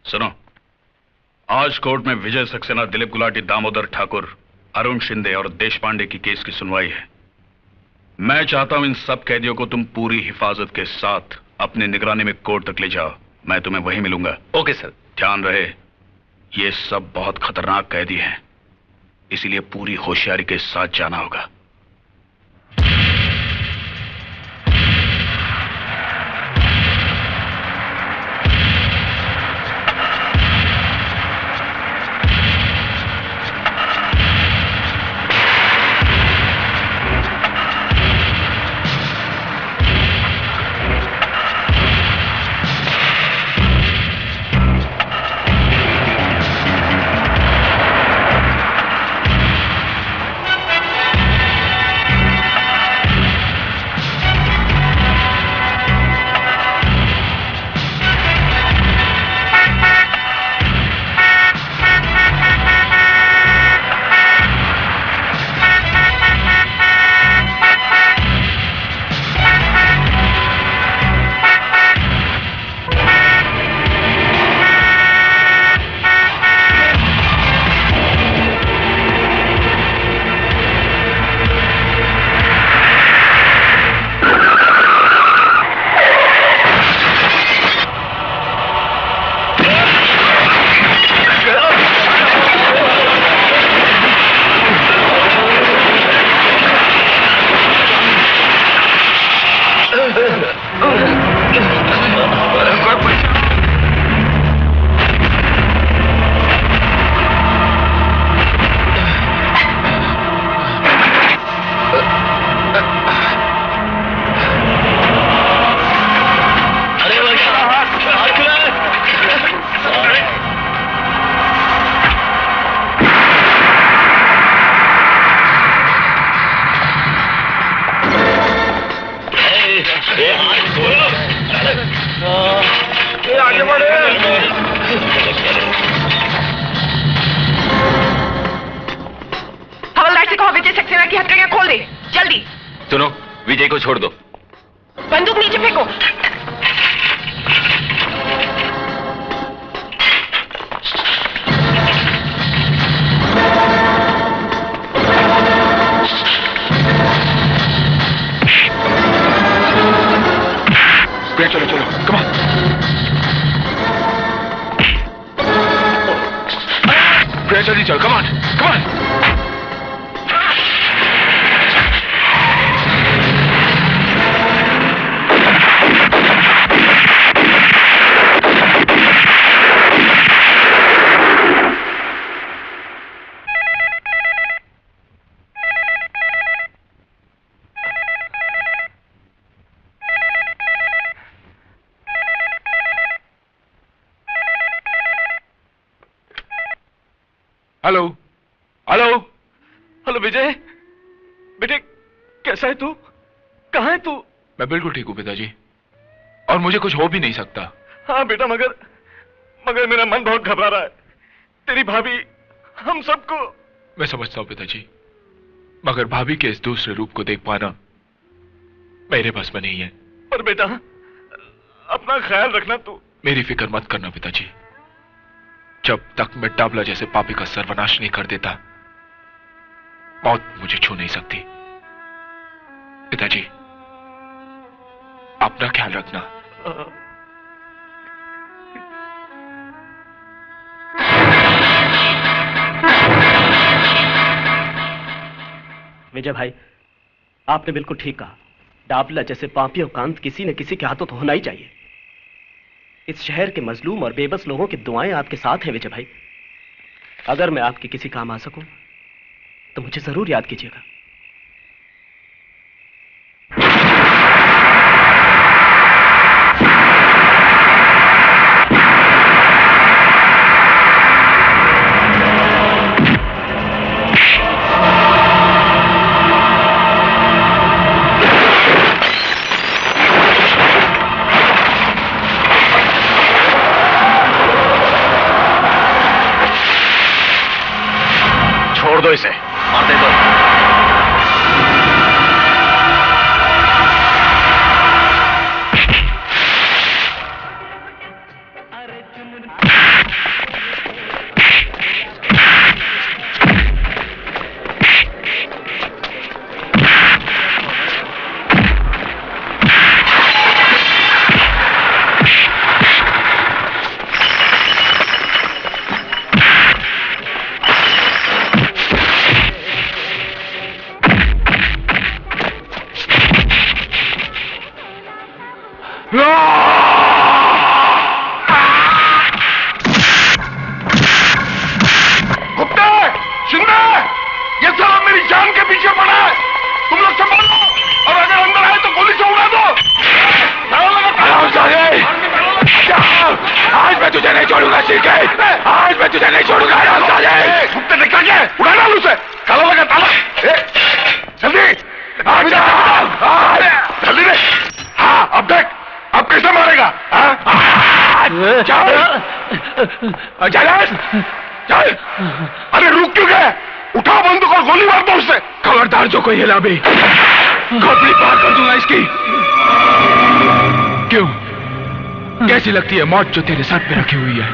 सुनो, आज कोर्ट में विजय सक्सेना, दिलीप गुलाटी, दामोदर ठाकुर, अरुण शिंदे और देश पांडे की केस की सुनवाई है। मैं चाहता हूं इन सब कैदियों को तुम पूरी हिफाजत के साथ अपनी निगरानी में कोर्ट तक ले जाओ। मैं तुम्हें वहीं मिलूंगा। Okay sir. ध्यान रहे, ये सब बहुत खतरनाक कैदी हैं, इसीलिए पूरी होशियारी के साथ जाना होगा। हवलदार से कहो विजय सक्सेना की हथकड़ियां खोल दे, जल्दी। सुनो, विजय को छोड़ दो। बंदूक नीचे फेंको। चलो चलो, कम ऑन। जल्दी चल, come on, come on. Hello hello hello Vijay, बेटे कैसा है तू? कहाँ है तू? मैं बिल्कुल ठीक हूँ पिताजी, और मुझे कुछ हो भी नहीं सकता। हाँ बेटा, मगर मेरा मन बहुत घबरा रहा है। तेरी भाभी हम सबको। मैं समझता हूँ पिताजी, मगर भाभी के इस दूसरे रूप को देख पाना मेरे बस में नहीं है। पर बेटा अपना ख्याल रखना तू। मेरी फिक्र मत करना पिताजी, जब तक मैं डाबला जैसे पापी का सर्वनाश नहीं कर देता, मौत मुझे छू नहीं सकती। पिताजी अपना ख्याल रखना। विजय भाई, आपने बिल्कुल ठीक कहा। डाबला जैसे पापी और कांत किसी न किसी के हाथों तो होना ही चाहिए। इस शहर के मजलूम और बेबस लोगों की दुआएं आपके साथ हैं विजय भाई। अगर मैं आपके किसी काम आ सकूं तो मुझे जरूर याद कीजिएगा। छोड़ दो इसे, मार दे दो। अरे रुक क्यों गए? उठा बंदूक और गोली मार दो उससे। खबरदार जो कोई हिला भी, खोपड़ी पार कर दूंगा इसकी। क्यों? कैसी लगती है मौत जो तेरे सर पे रखी हुई है?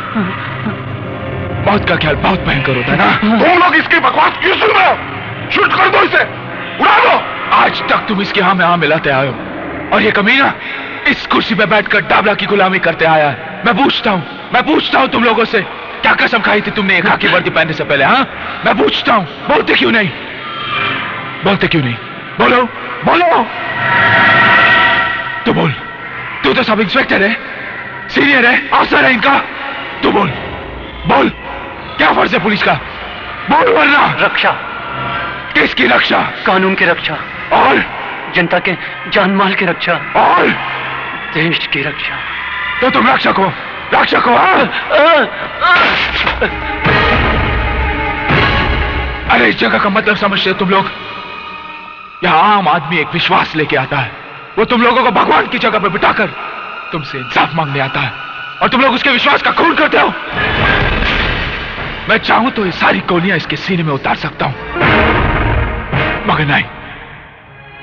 मौत का ख्याल बहुत भयंकर होता है ना? तुम लोग इसकी बकवास क्यों सुन रहे हो? शूट कर दो इसे, उड़ा दो। आज तक तुम इसके हाँ में हाँ मिलाते आए हो, और ये कमीना इस कुर्सी पे बैठकर डाबला की गुलामी करते आया है। मैं पूछता हूँ तुम लोगों से, क्या कसम खाई थी तुमने एक खाकी वर्दी पहनने से पहले? हाँ, मैं पूछता हूँ, बोलते क्यों नहीं? बोलो बोलो, तू बोल। तू तो सब इंस्पेक्टर है, सीनियर है, अफसर है इनका। तू बोल, क्या फर्ज है पुलिस का? बोल वरना। रक्षा। किसकी रक्षा? कानून की रक्षा। और जनता के जान माल की रक्षा। और देश की रक्षा। तो तुम रक्षक हो? हाँ? अरे इस जगह का मतलब समझते हो तुम लोग? यहाँ आम आदमी एक विश्वास लेके आता है, वो तुम लोगों को भगवान की जगह पे बिठाकर तुमसे इंसाफ मांगने आता है, और तुम लोग उसके विश्वास का खून करते हो। मैं चाहूं तो ये सारी गोलियां इसके सीने में उतार सकता हूं, मगर नहीं,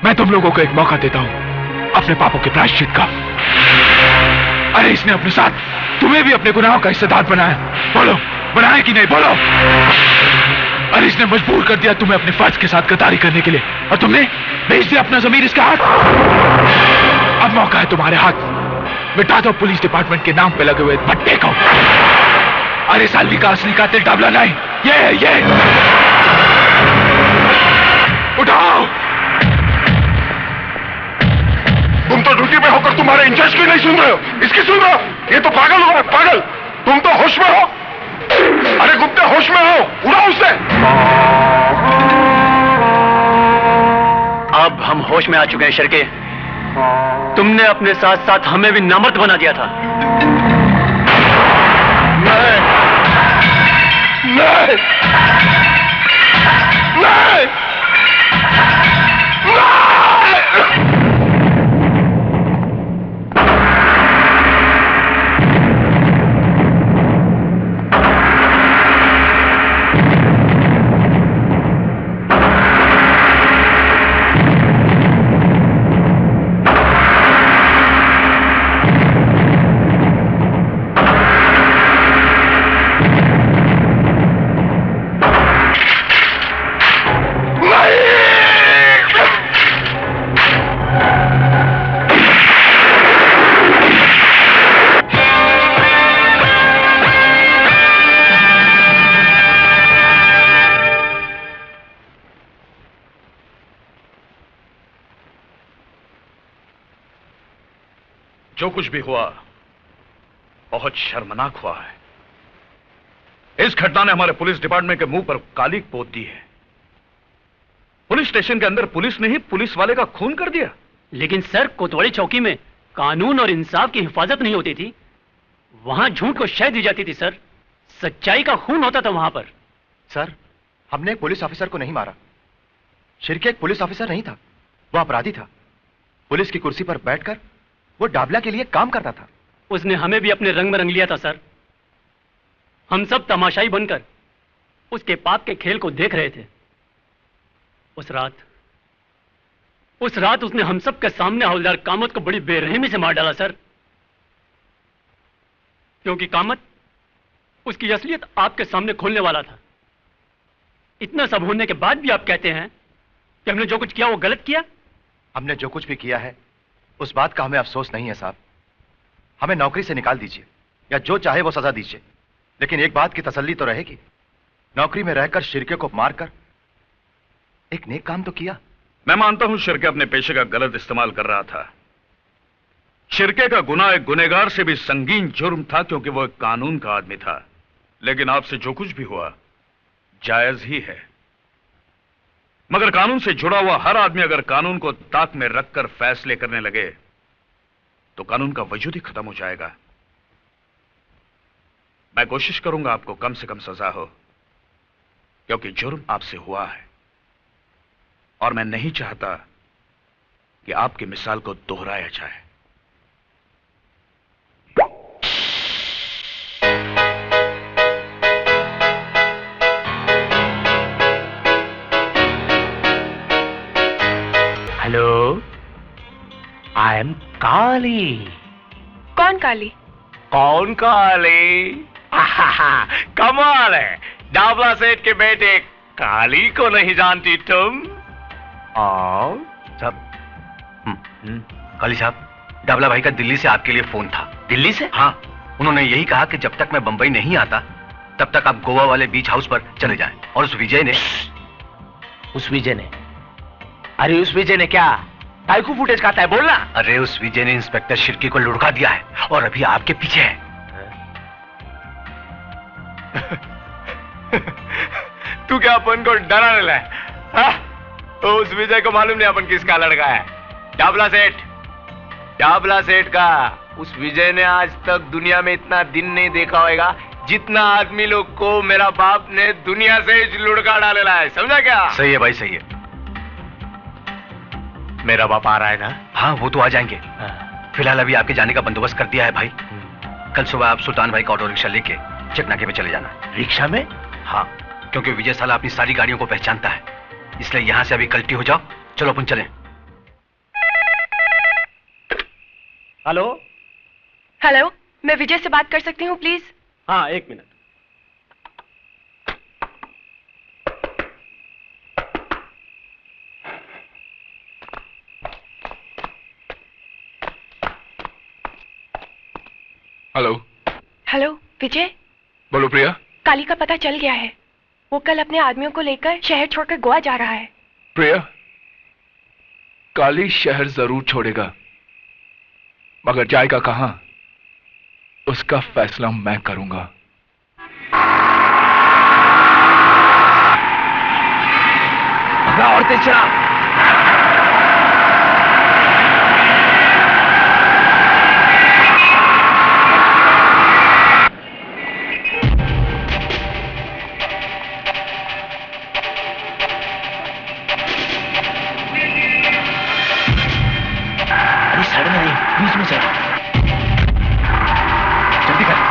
मैं तुम लोगों को एक मौका देता हूं अपने पापों के प्रायश्चित का। अरे इसने अपने साथ तुम्हें भी अपने गुनाहों का हिस्सेदार बनाया। बोलो, बनाया कि नहीं? बोलो। अरे इसने मजबूर कर दिया तुम्हें अपने फर्ज के साथ गद्दारी करने के लिए, और तुमने भेज दिया अपना ज़मीर इसके हाथ। अब मौका है तुम्हारे हाथ, मिटा दो पुलिस डिपार्टमेंट के नाम पे लगे हुए भट्टे को। अरे सालवी का असली कातिल डाबला नहीं, ये उठाओ। तुम तो ड्यूटी पे होकर तुम्हारे इंचार्ज की नहीं सुन रहे हो, इसकी सुन रहे हो? ये तो पागल हो, पागल। तुम तो होश में हो। अरे गुप्ते होश में हो, उड़ाओ उससे। अब हम होश में आ चुके हैं शर्के। तुमने अपने साथ साथ हमें भी नामर्द बना दिया था। नहीं। जो कुछ भी हुआ बहुत शर्मनाक हुआ है। इस घटना ने हमारे पुलिस डिपार्टमेंट के मुंह पर काली पोत दी है। पुलिस स्टेशन के अंदर पुलिस ने ही पुलिस वाले का खून कर दिया। लेकिन सर, कोतवाली चौकी में कानून और इंसाफ की हिफाजत नहीं होती थी, वहां झूठ को शह दी जाती थी सर। सच्चाई का खून होता था वहां पर। सर, हमने एक पुलिस ऑफिसर को नहीं मारा। शिर्के एक पुलिस ऑफिसर नहीं था, वो अपराधी था। पुलिस की कुर्सी पर बैठकर वो डाबला के लिए काम करता था। उसने हमें भी अपने रंग में रंग लिया था सर। हम सब तमाशाई बनकर उसके पाप के खेल को देख रहे थे। उस रात उसने हम सब के सामने हवलदार कामत को बड़ी बेरहमी से मार डाला सर। क्योंकि कामत उसकी असलियत आपके सामने खोलने वाला था। इतना सब होने के बाद भी आप कहते हैं कि हमने जो कुछ किया वो गलत किया। हमने जो कुछ भी किया है उस बात का हमें अफसोस नहीं है साहब। हमें नौकरी से निकाल दीजिए या जो चाहे वो सजा दीजिए, लेकिन एक बात की तसल्ली तो रहेगी, नौकरी में रहकर शिर्के को मारकर एक नेक काम तो किया। मैं मानता हूं शिर्के अपने पेशे का गलत इस्तेमाल कर रहा था। शिर्के का गुनाह एक गुनहगार से भी संगीन जुर्म था, क्योंकि वो एक कानून का आदमी था। लेकिन आपसे जो कुछ भी हुआ जायज ही है। मगर कानून से जुड़ा हुआ हर आदमी अगर कानून को ताक में रखकर फैसले करने लगे तो कानून का वजूद ही खत्म हो जाएगा। मैं कोशिश करूंगा आपको कम से कम सजा हो, क्योंकि जुर्म आपसे हुआ है और मैं नहीं चाहता कि आपकी मिसाल को दोहराया जाए। हेलो, आई एम काली। कौन काली? कौन काली? कमाल है, डाबला सेठ के बेटे काली को नहीं जानती तुम? साहब, काली साहब, डाबला भाई का दिल्ली से आपके लिए फोन था। दिल्ली से? हाँ, उन्होंने यही कहा कि जब तक मैं बंबई नहीं आता तब तक आप गोवा वाले बीच हाउस पर चले जाएं। और उस विजय ने अरे उस विजय ने क्या टाइकू फुटेज खाता है, बोलना। अरे उस विजय ने इंस्पेक्टर शिर्के को लुढ़का दिया है और अभी आपके पीछे है। तू क्या अपन को डराने लगा? तो उस विजय को मालूम नहीं अपन किसका लड़का है। डाबला सेठ का उस विजय ने आज तक दुनिया में इतना दिन नहीं देखा होगा जितना आदमी लोग को मेरा बाप ने दुनिया से लुढ़का डालेला है। समझा क्या? सही है भाई, सही है। मेरा बाप आ रहा है ना? हाँ, वो तो आ जाएंगे। फिलहाल अभी आपके जाने का बंदोबस्त कर दिया है भाई। कल सुबह आप सुल्तान भाई का ऑटो रिक्शा लेके चकनाके पे चले जाना। रिक्शा में? हाँ, क्योंकि विजय साला अपनी सारी गाड़ियों को पहचानता है, इसलिए यहां से अभी कल्टी हो जाओ। चलो अपन चलें। हेलो हेलो, मैं विजय से बात कर सकती हूँ प्लीज? हाँ, एक मिनट। हेलो। हेलो विजय। बोलो प्रिया। काली का पता चल गया है। वो कल अपने आदमियों को लेकर शहर छोड़कर गोवा जा रहा है। प्रिया, काली शहर जरूर छोड़ेगा, मगर जाएगा कहां उसका फैसला मैं करूंगा। और तेज चला। बीच में चल, जल्दी कर।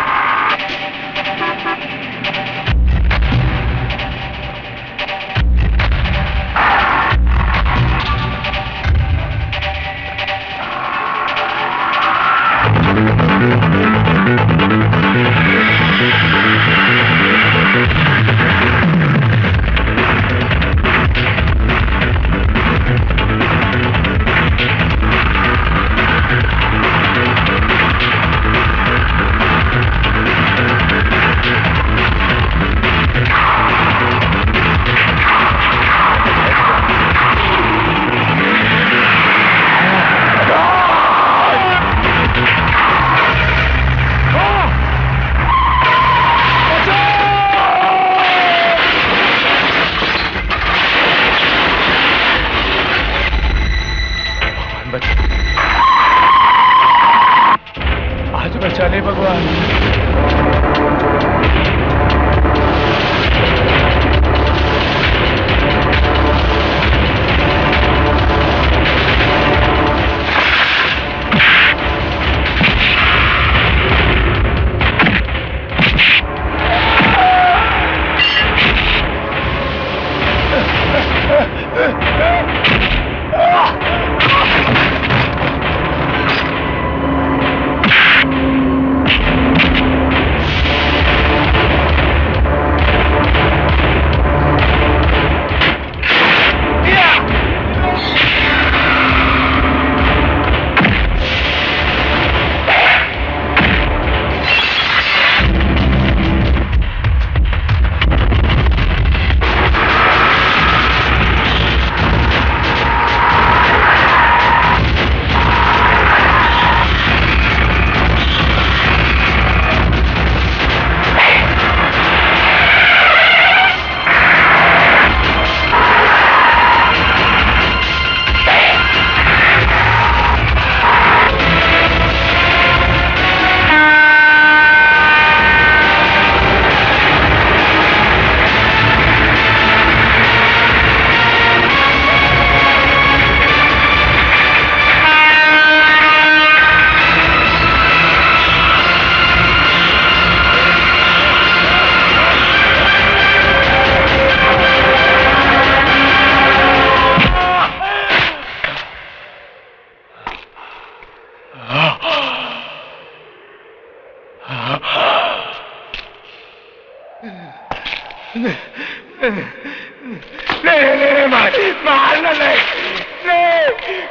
नहीं मारना नहीं,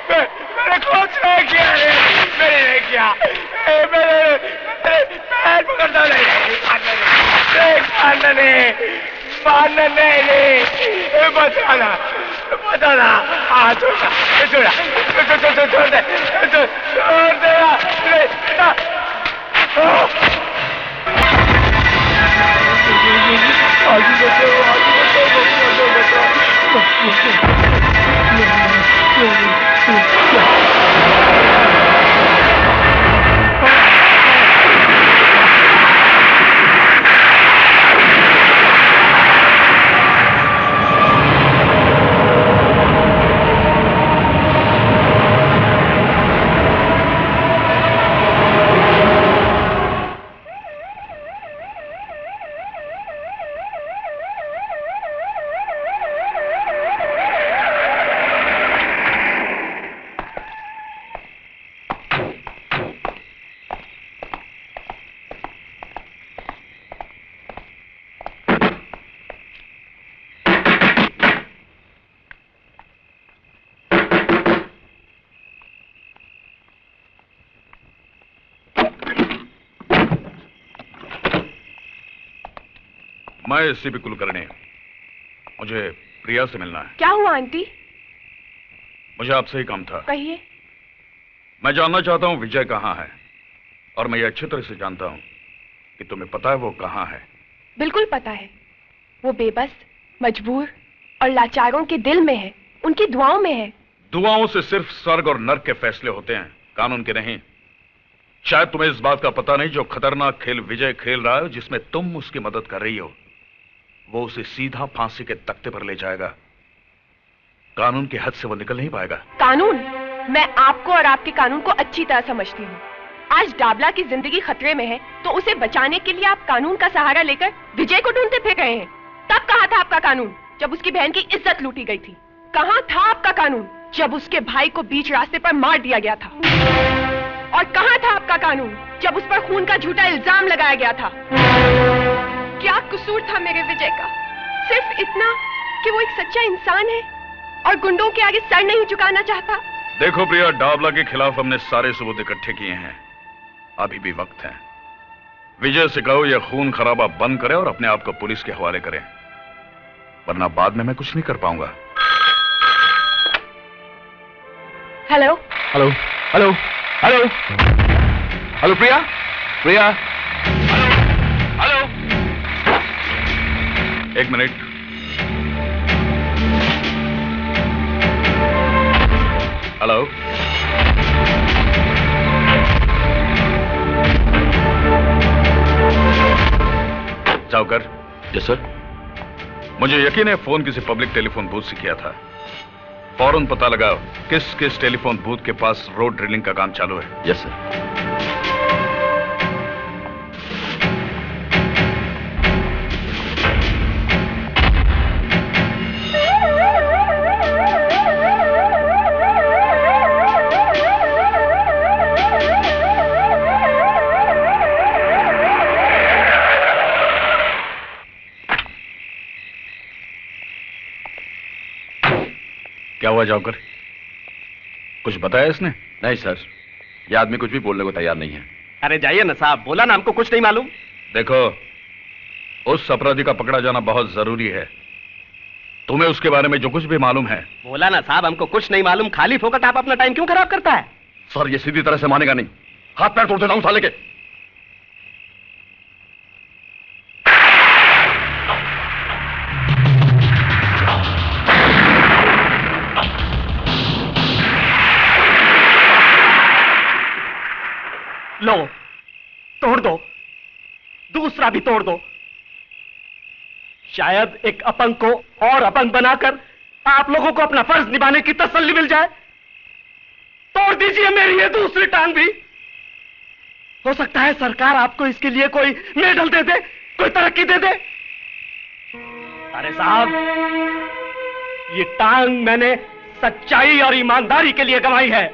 मैंने कुछ नहीं किया, मैंने नहीं किया, मैंने पैर पकड़ता मारना नहीं, बताना, हाँ छोड़ दे, मैं एससीपी कुलकर्णी, मुझे प्रिया से मिलना है। क्या हुआ आंटी? मुझे आपसे ही काम था। कहिए। मैं जानना चाहता हूं विजय कहाँ है, और मैं ये अच्छी तरह से जानता हूं कि तुम्हें पता है वो कहाँ है। बिल्कुल पता है, वो बेबस, मजबूर और लाचारों के दिल में है, उनकी दुआओं में है। दुआओं से सिर्फ स्वर्ग और नर्क के फैसले होते हैं, कानून के नहीं। शायद तुम्हें इस बात का पता नहीं, जो खतरनाक खेल विजय खेल रहा है, जिसमें तुम उसकी मदद कर रही हो, वो उसे सीधा फांसी के तख्ते पर ले जाएगा। कानून के हद से वो निकल नहीं पाएगा। कानून? मैं आपको और आपके कानून को अच्छी तरह समझती हूँ। आज डाबला की जिंदगी खतरे में है, तो उसे बचाने के लिए आप कानून का सहारा लेकर विजय को ढूंढते फिर रहे हैं। तब कहाँ था आपका कानून, जब उसकी बहन की इज्जत लूटी गई थी? कहाँ था आपका कानून, जब उसके भाई को बीच रास्ते पर मार दिया गया था? और कहाँ था आपका कानून, जब उस पर खून का झूठा इल्जाम लगाया गया था? क्या कसूर था मेरे विजय का? सिर्फ इतना कि वो एक सच्चा इंसान है और गुंडों के आगे सर नहीं झुकाना चाहता। देखो प्रिया, डाबला के खिलाफ हमने सारे सबूत इकट्ठे किए हैं, अभी भी वक्त है। विजय से कहो यह खून खराबा बंद करे और अपने आप को पुलिस के हवाले करे, वरना बाद में मैं कुछ नहीं कर पाऊंगा। Hello hello hello hello hello Priya, Priya, hello, एक मिनट। हेलो, जाओकर। Yes sir. मुझे यकीन है फोन किसी पब्लिक टेलीफोन बूथ से किया था। फौरन पता लगाओ किस किस टेलीफोन बूथ के पास रोड ड्रिलिंग का काम चालू है। Yes sir. क्या हुआ जाओकर, कुछ बताया इसने? नहीं सर, यह आदमी कुछ भी बोलने को तैयार नहीं है। अरे जाइए ना साहब, बोला ना हमको कुछ नहीं मालूम। देखो, उस अपराधी का पकड़ा जाना बहुत जरूरी है। तुम्हें उसके बारे में जो कुछ भी मालूम है। बोला ना साहब, हमको कुछ नहीं मालूम। खाली फोकट आप अपना टाइम क्यों खराब करता है? सर ये सीधी तरह से मानेगा नहीं, हाथ पैर तोड़ देता हूं साले के। लो, तोड़ दो, दूसरा भी तोड़ दो। शायद एक अपंग को और अपंग बनाकर आप लोगों को अपना फर्ज निभाने की तसल्ली मिल जाए। तोड़ दीजिए मेरी ये दूसरी टांग भी। हो सकता है सरकार आपको इसके लिए कोई मेडल दे दे, कोई तरक्की दे दे। अरे साहब, ये टांग मैंने सच्चाई और ईमानदारी के लिए गंवाई है।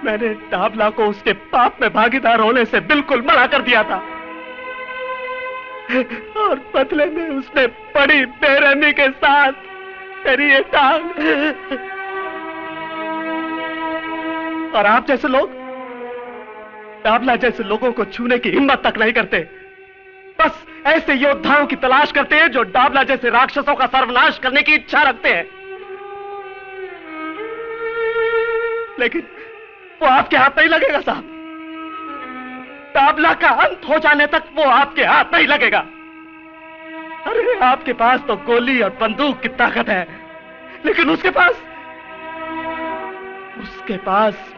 मैंने डाबला को उसके पाप में भागीदार होने से बिल्कुल मना कर दिया था। और बदले में उसने बड़ी बेरहमी के साथ तेरी ये टांग। और आप जैसे लोग डाबला जैसे लोगों को छूने की हिम्मत तक नहीं करते, बस ऐसे योद्धाओं की तलाश करते हैं जो डाबला जैसे राक्षसों का सर्वनाश करने की इच्छा रखते हैं। लेकिन वो आपके हाथ नहीं लगेगा साहब। डाबला का अंत हो जाने तक वो आपके हाथ नहीं लगेगा। अरे आपके पास तो गोली और बंदूक की ताकत है, लेकिन उसके पास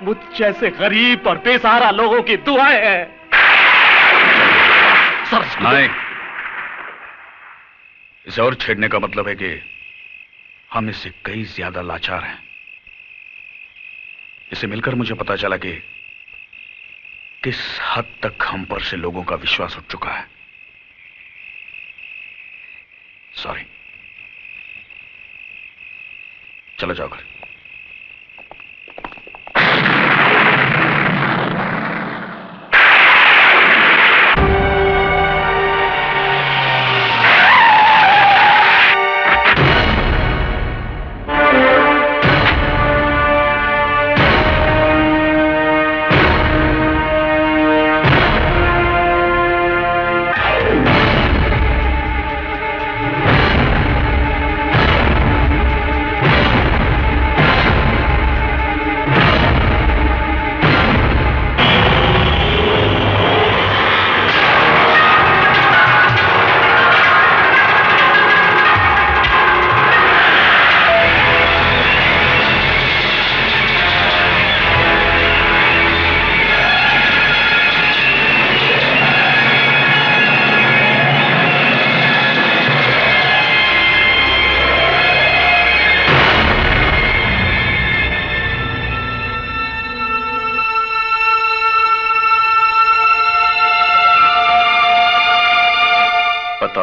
मुझ जैसे गरीब और बेसहारा लोगों की दुआएं हैं। नहीं, इसे और छेड़ने का मतलब है कि हम इससे कई ज्यादा लाचार हैं। इसे मिलकर मुझे पता चला कि किस हद तक हम पर से लोगों का विश्वास उठ चुका है। सॉरी, चलो जाओ घर।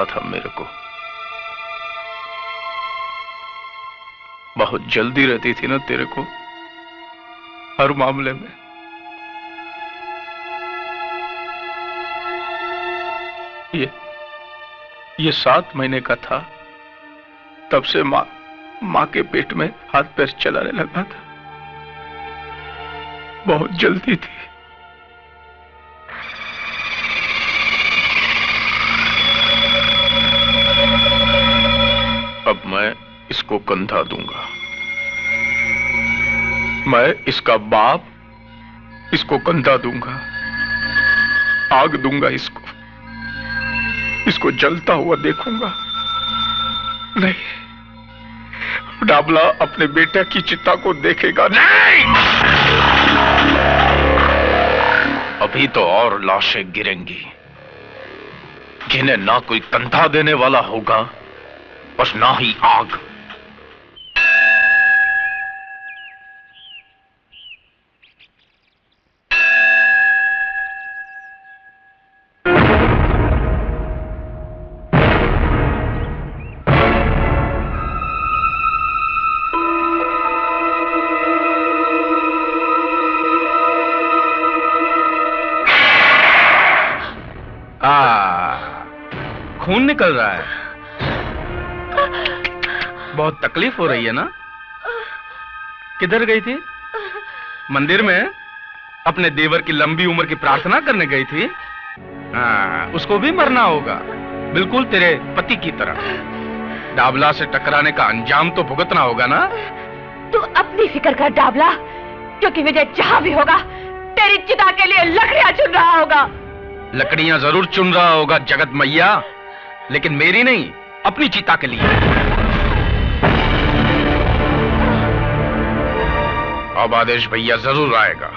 था मेरे को, बहुत जल्दी रहती थी ना तेरे को हर मामले में। ये 7 महीने का था, तब से माँ के पेट में हाथ पैर चलाने लगा था। बहुत जल्दी थी। अब मैं इसको कंधा दूंगा। मैं इसका बाप इसको कंधा दूंगा, आग दूंगा इसको जलता हुआ देखूंगा। नहीं, डाबला अपने बेटे की चिता को देखेगा नहीं। अभी तो और लाशें गिरेंगी, जिन्हें ना कोई कंधा देने वाला होगा, बस ना ही आग। खून निकल रहा है, बहुत तकलीफ हो रही है ना? किधर गई थी? मंदिर में अपने देवर की लंबी उम्र की प्रार्थना करने गई थी। उसको भी मरना होगा, बिल्कुल तेरे पति की तरह। डाबला से टकराने का अंजाम तो भुगतना होगा ना? तू अपनी फिक्र कर डाबला, क्योंकि विजय जहां भी होगा तेरी चिता के लिए लकड़ियां चुन रहा होगा। लकड़ियां जरूर चुन रहा होगा जगत मैया, लेकिन मेरी नहीं, अपनी चिता के लिए। अब आदेश भैया जरूर आएगा।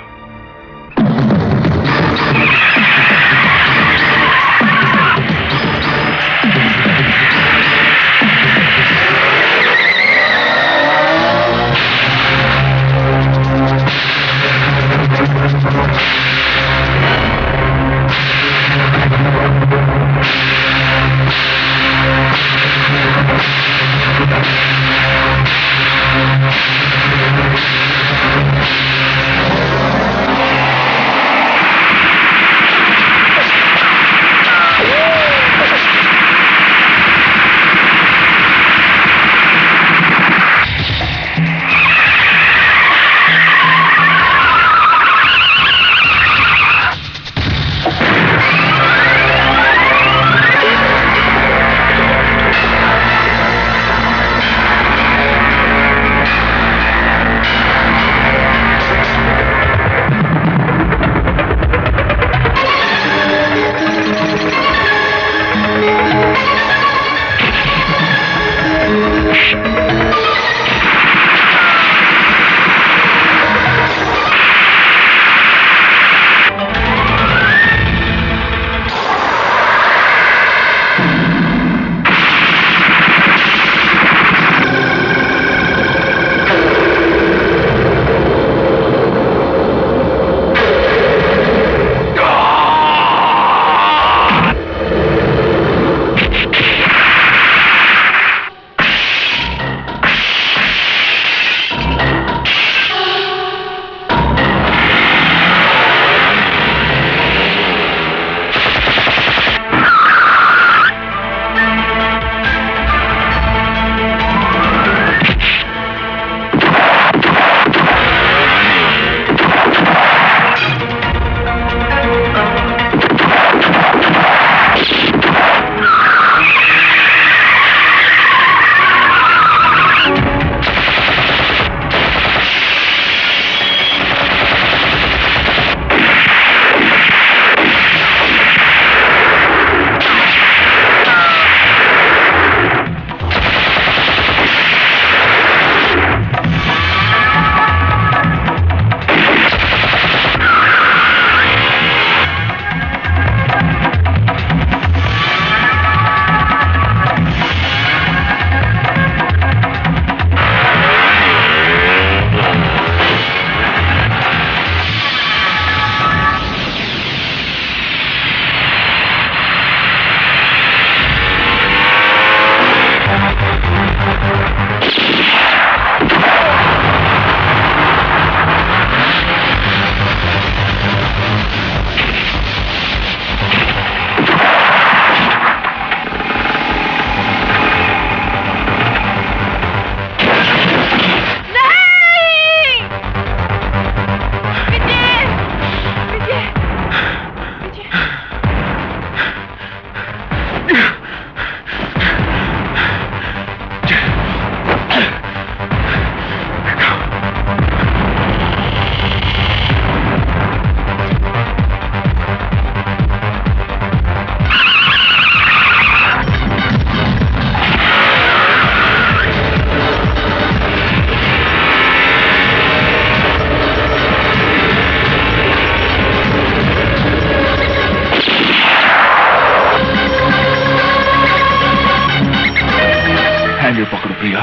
चलिए पकड़ो प्रिया।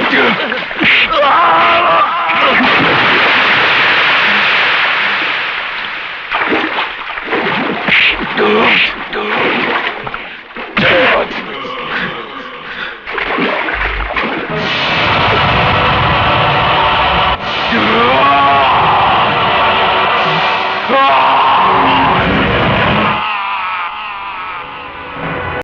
Yeah.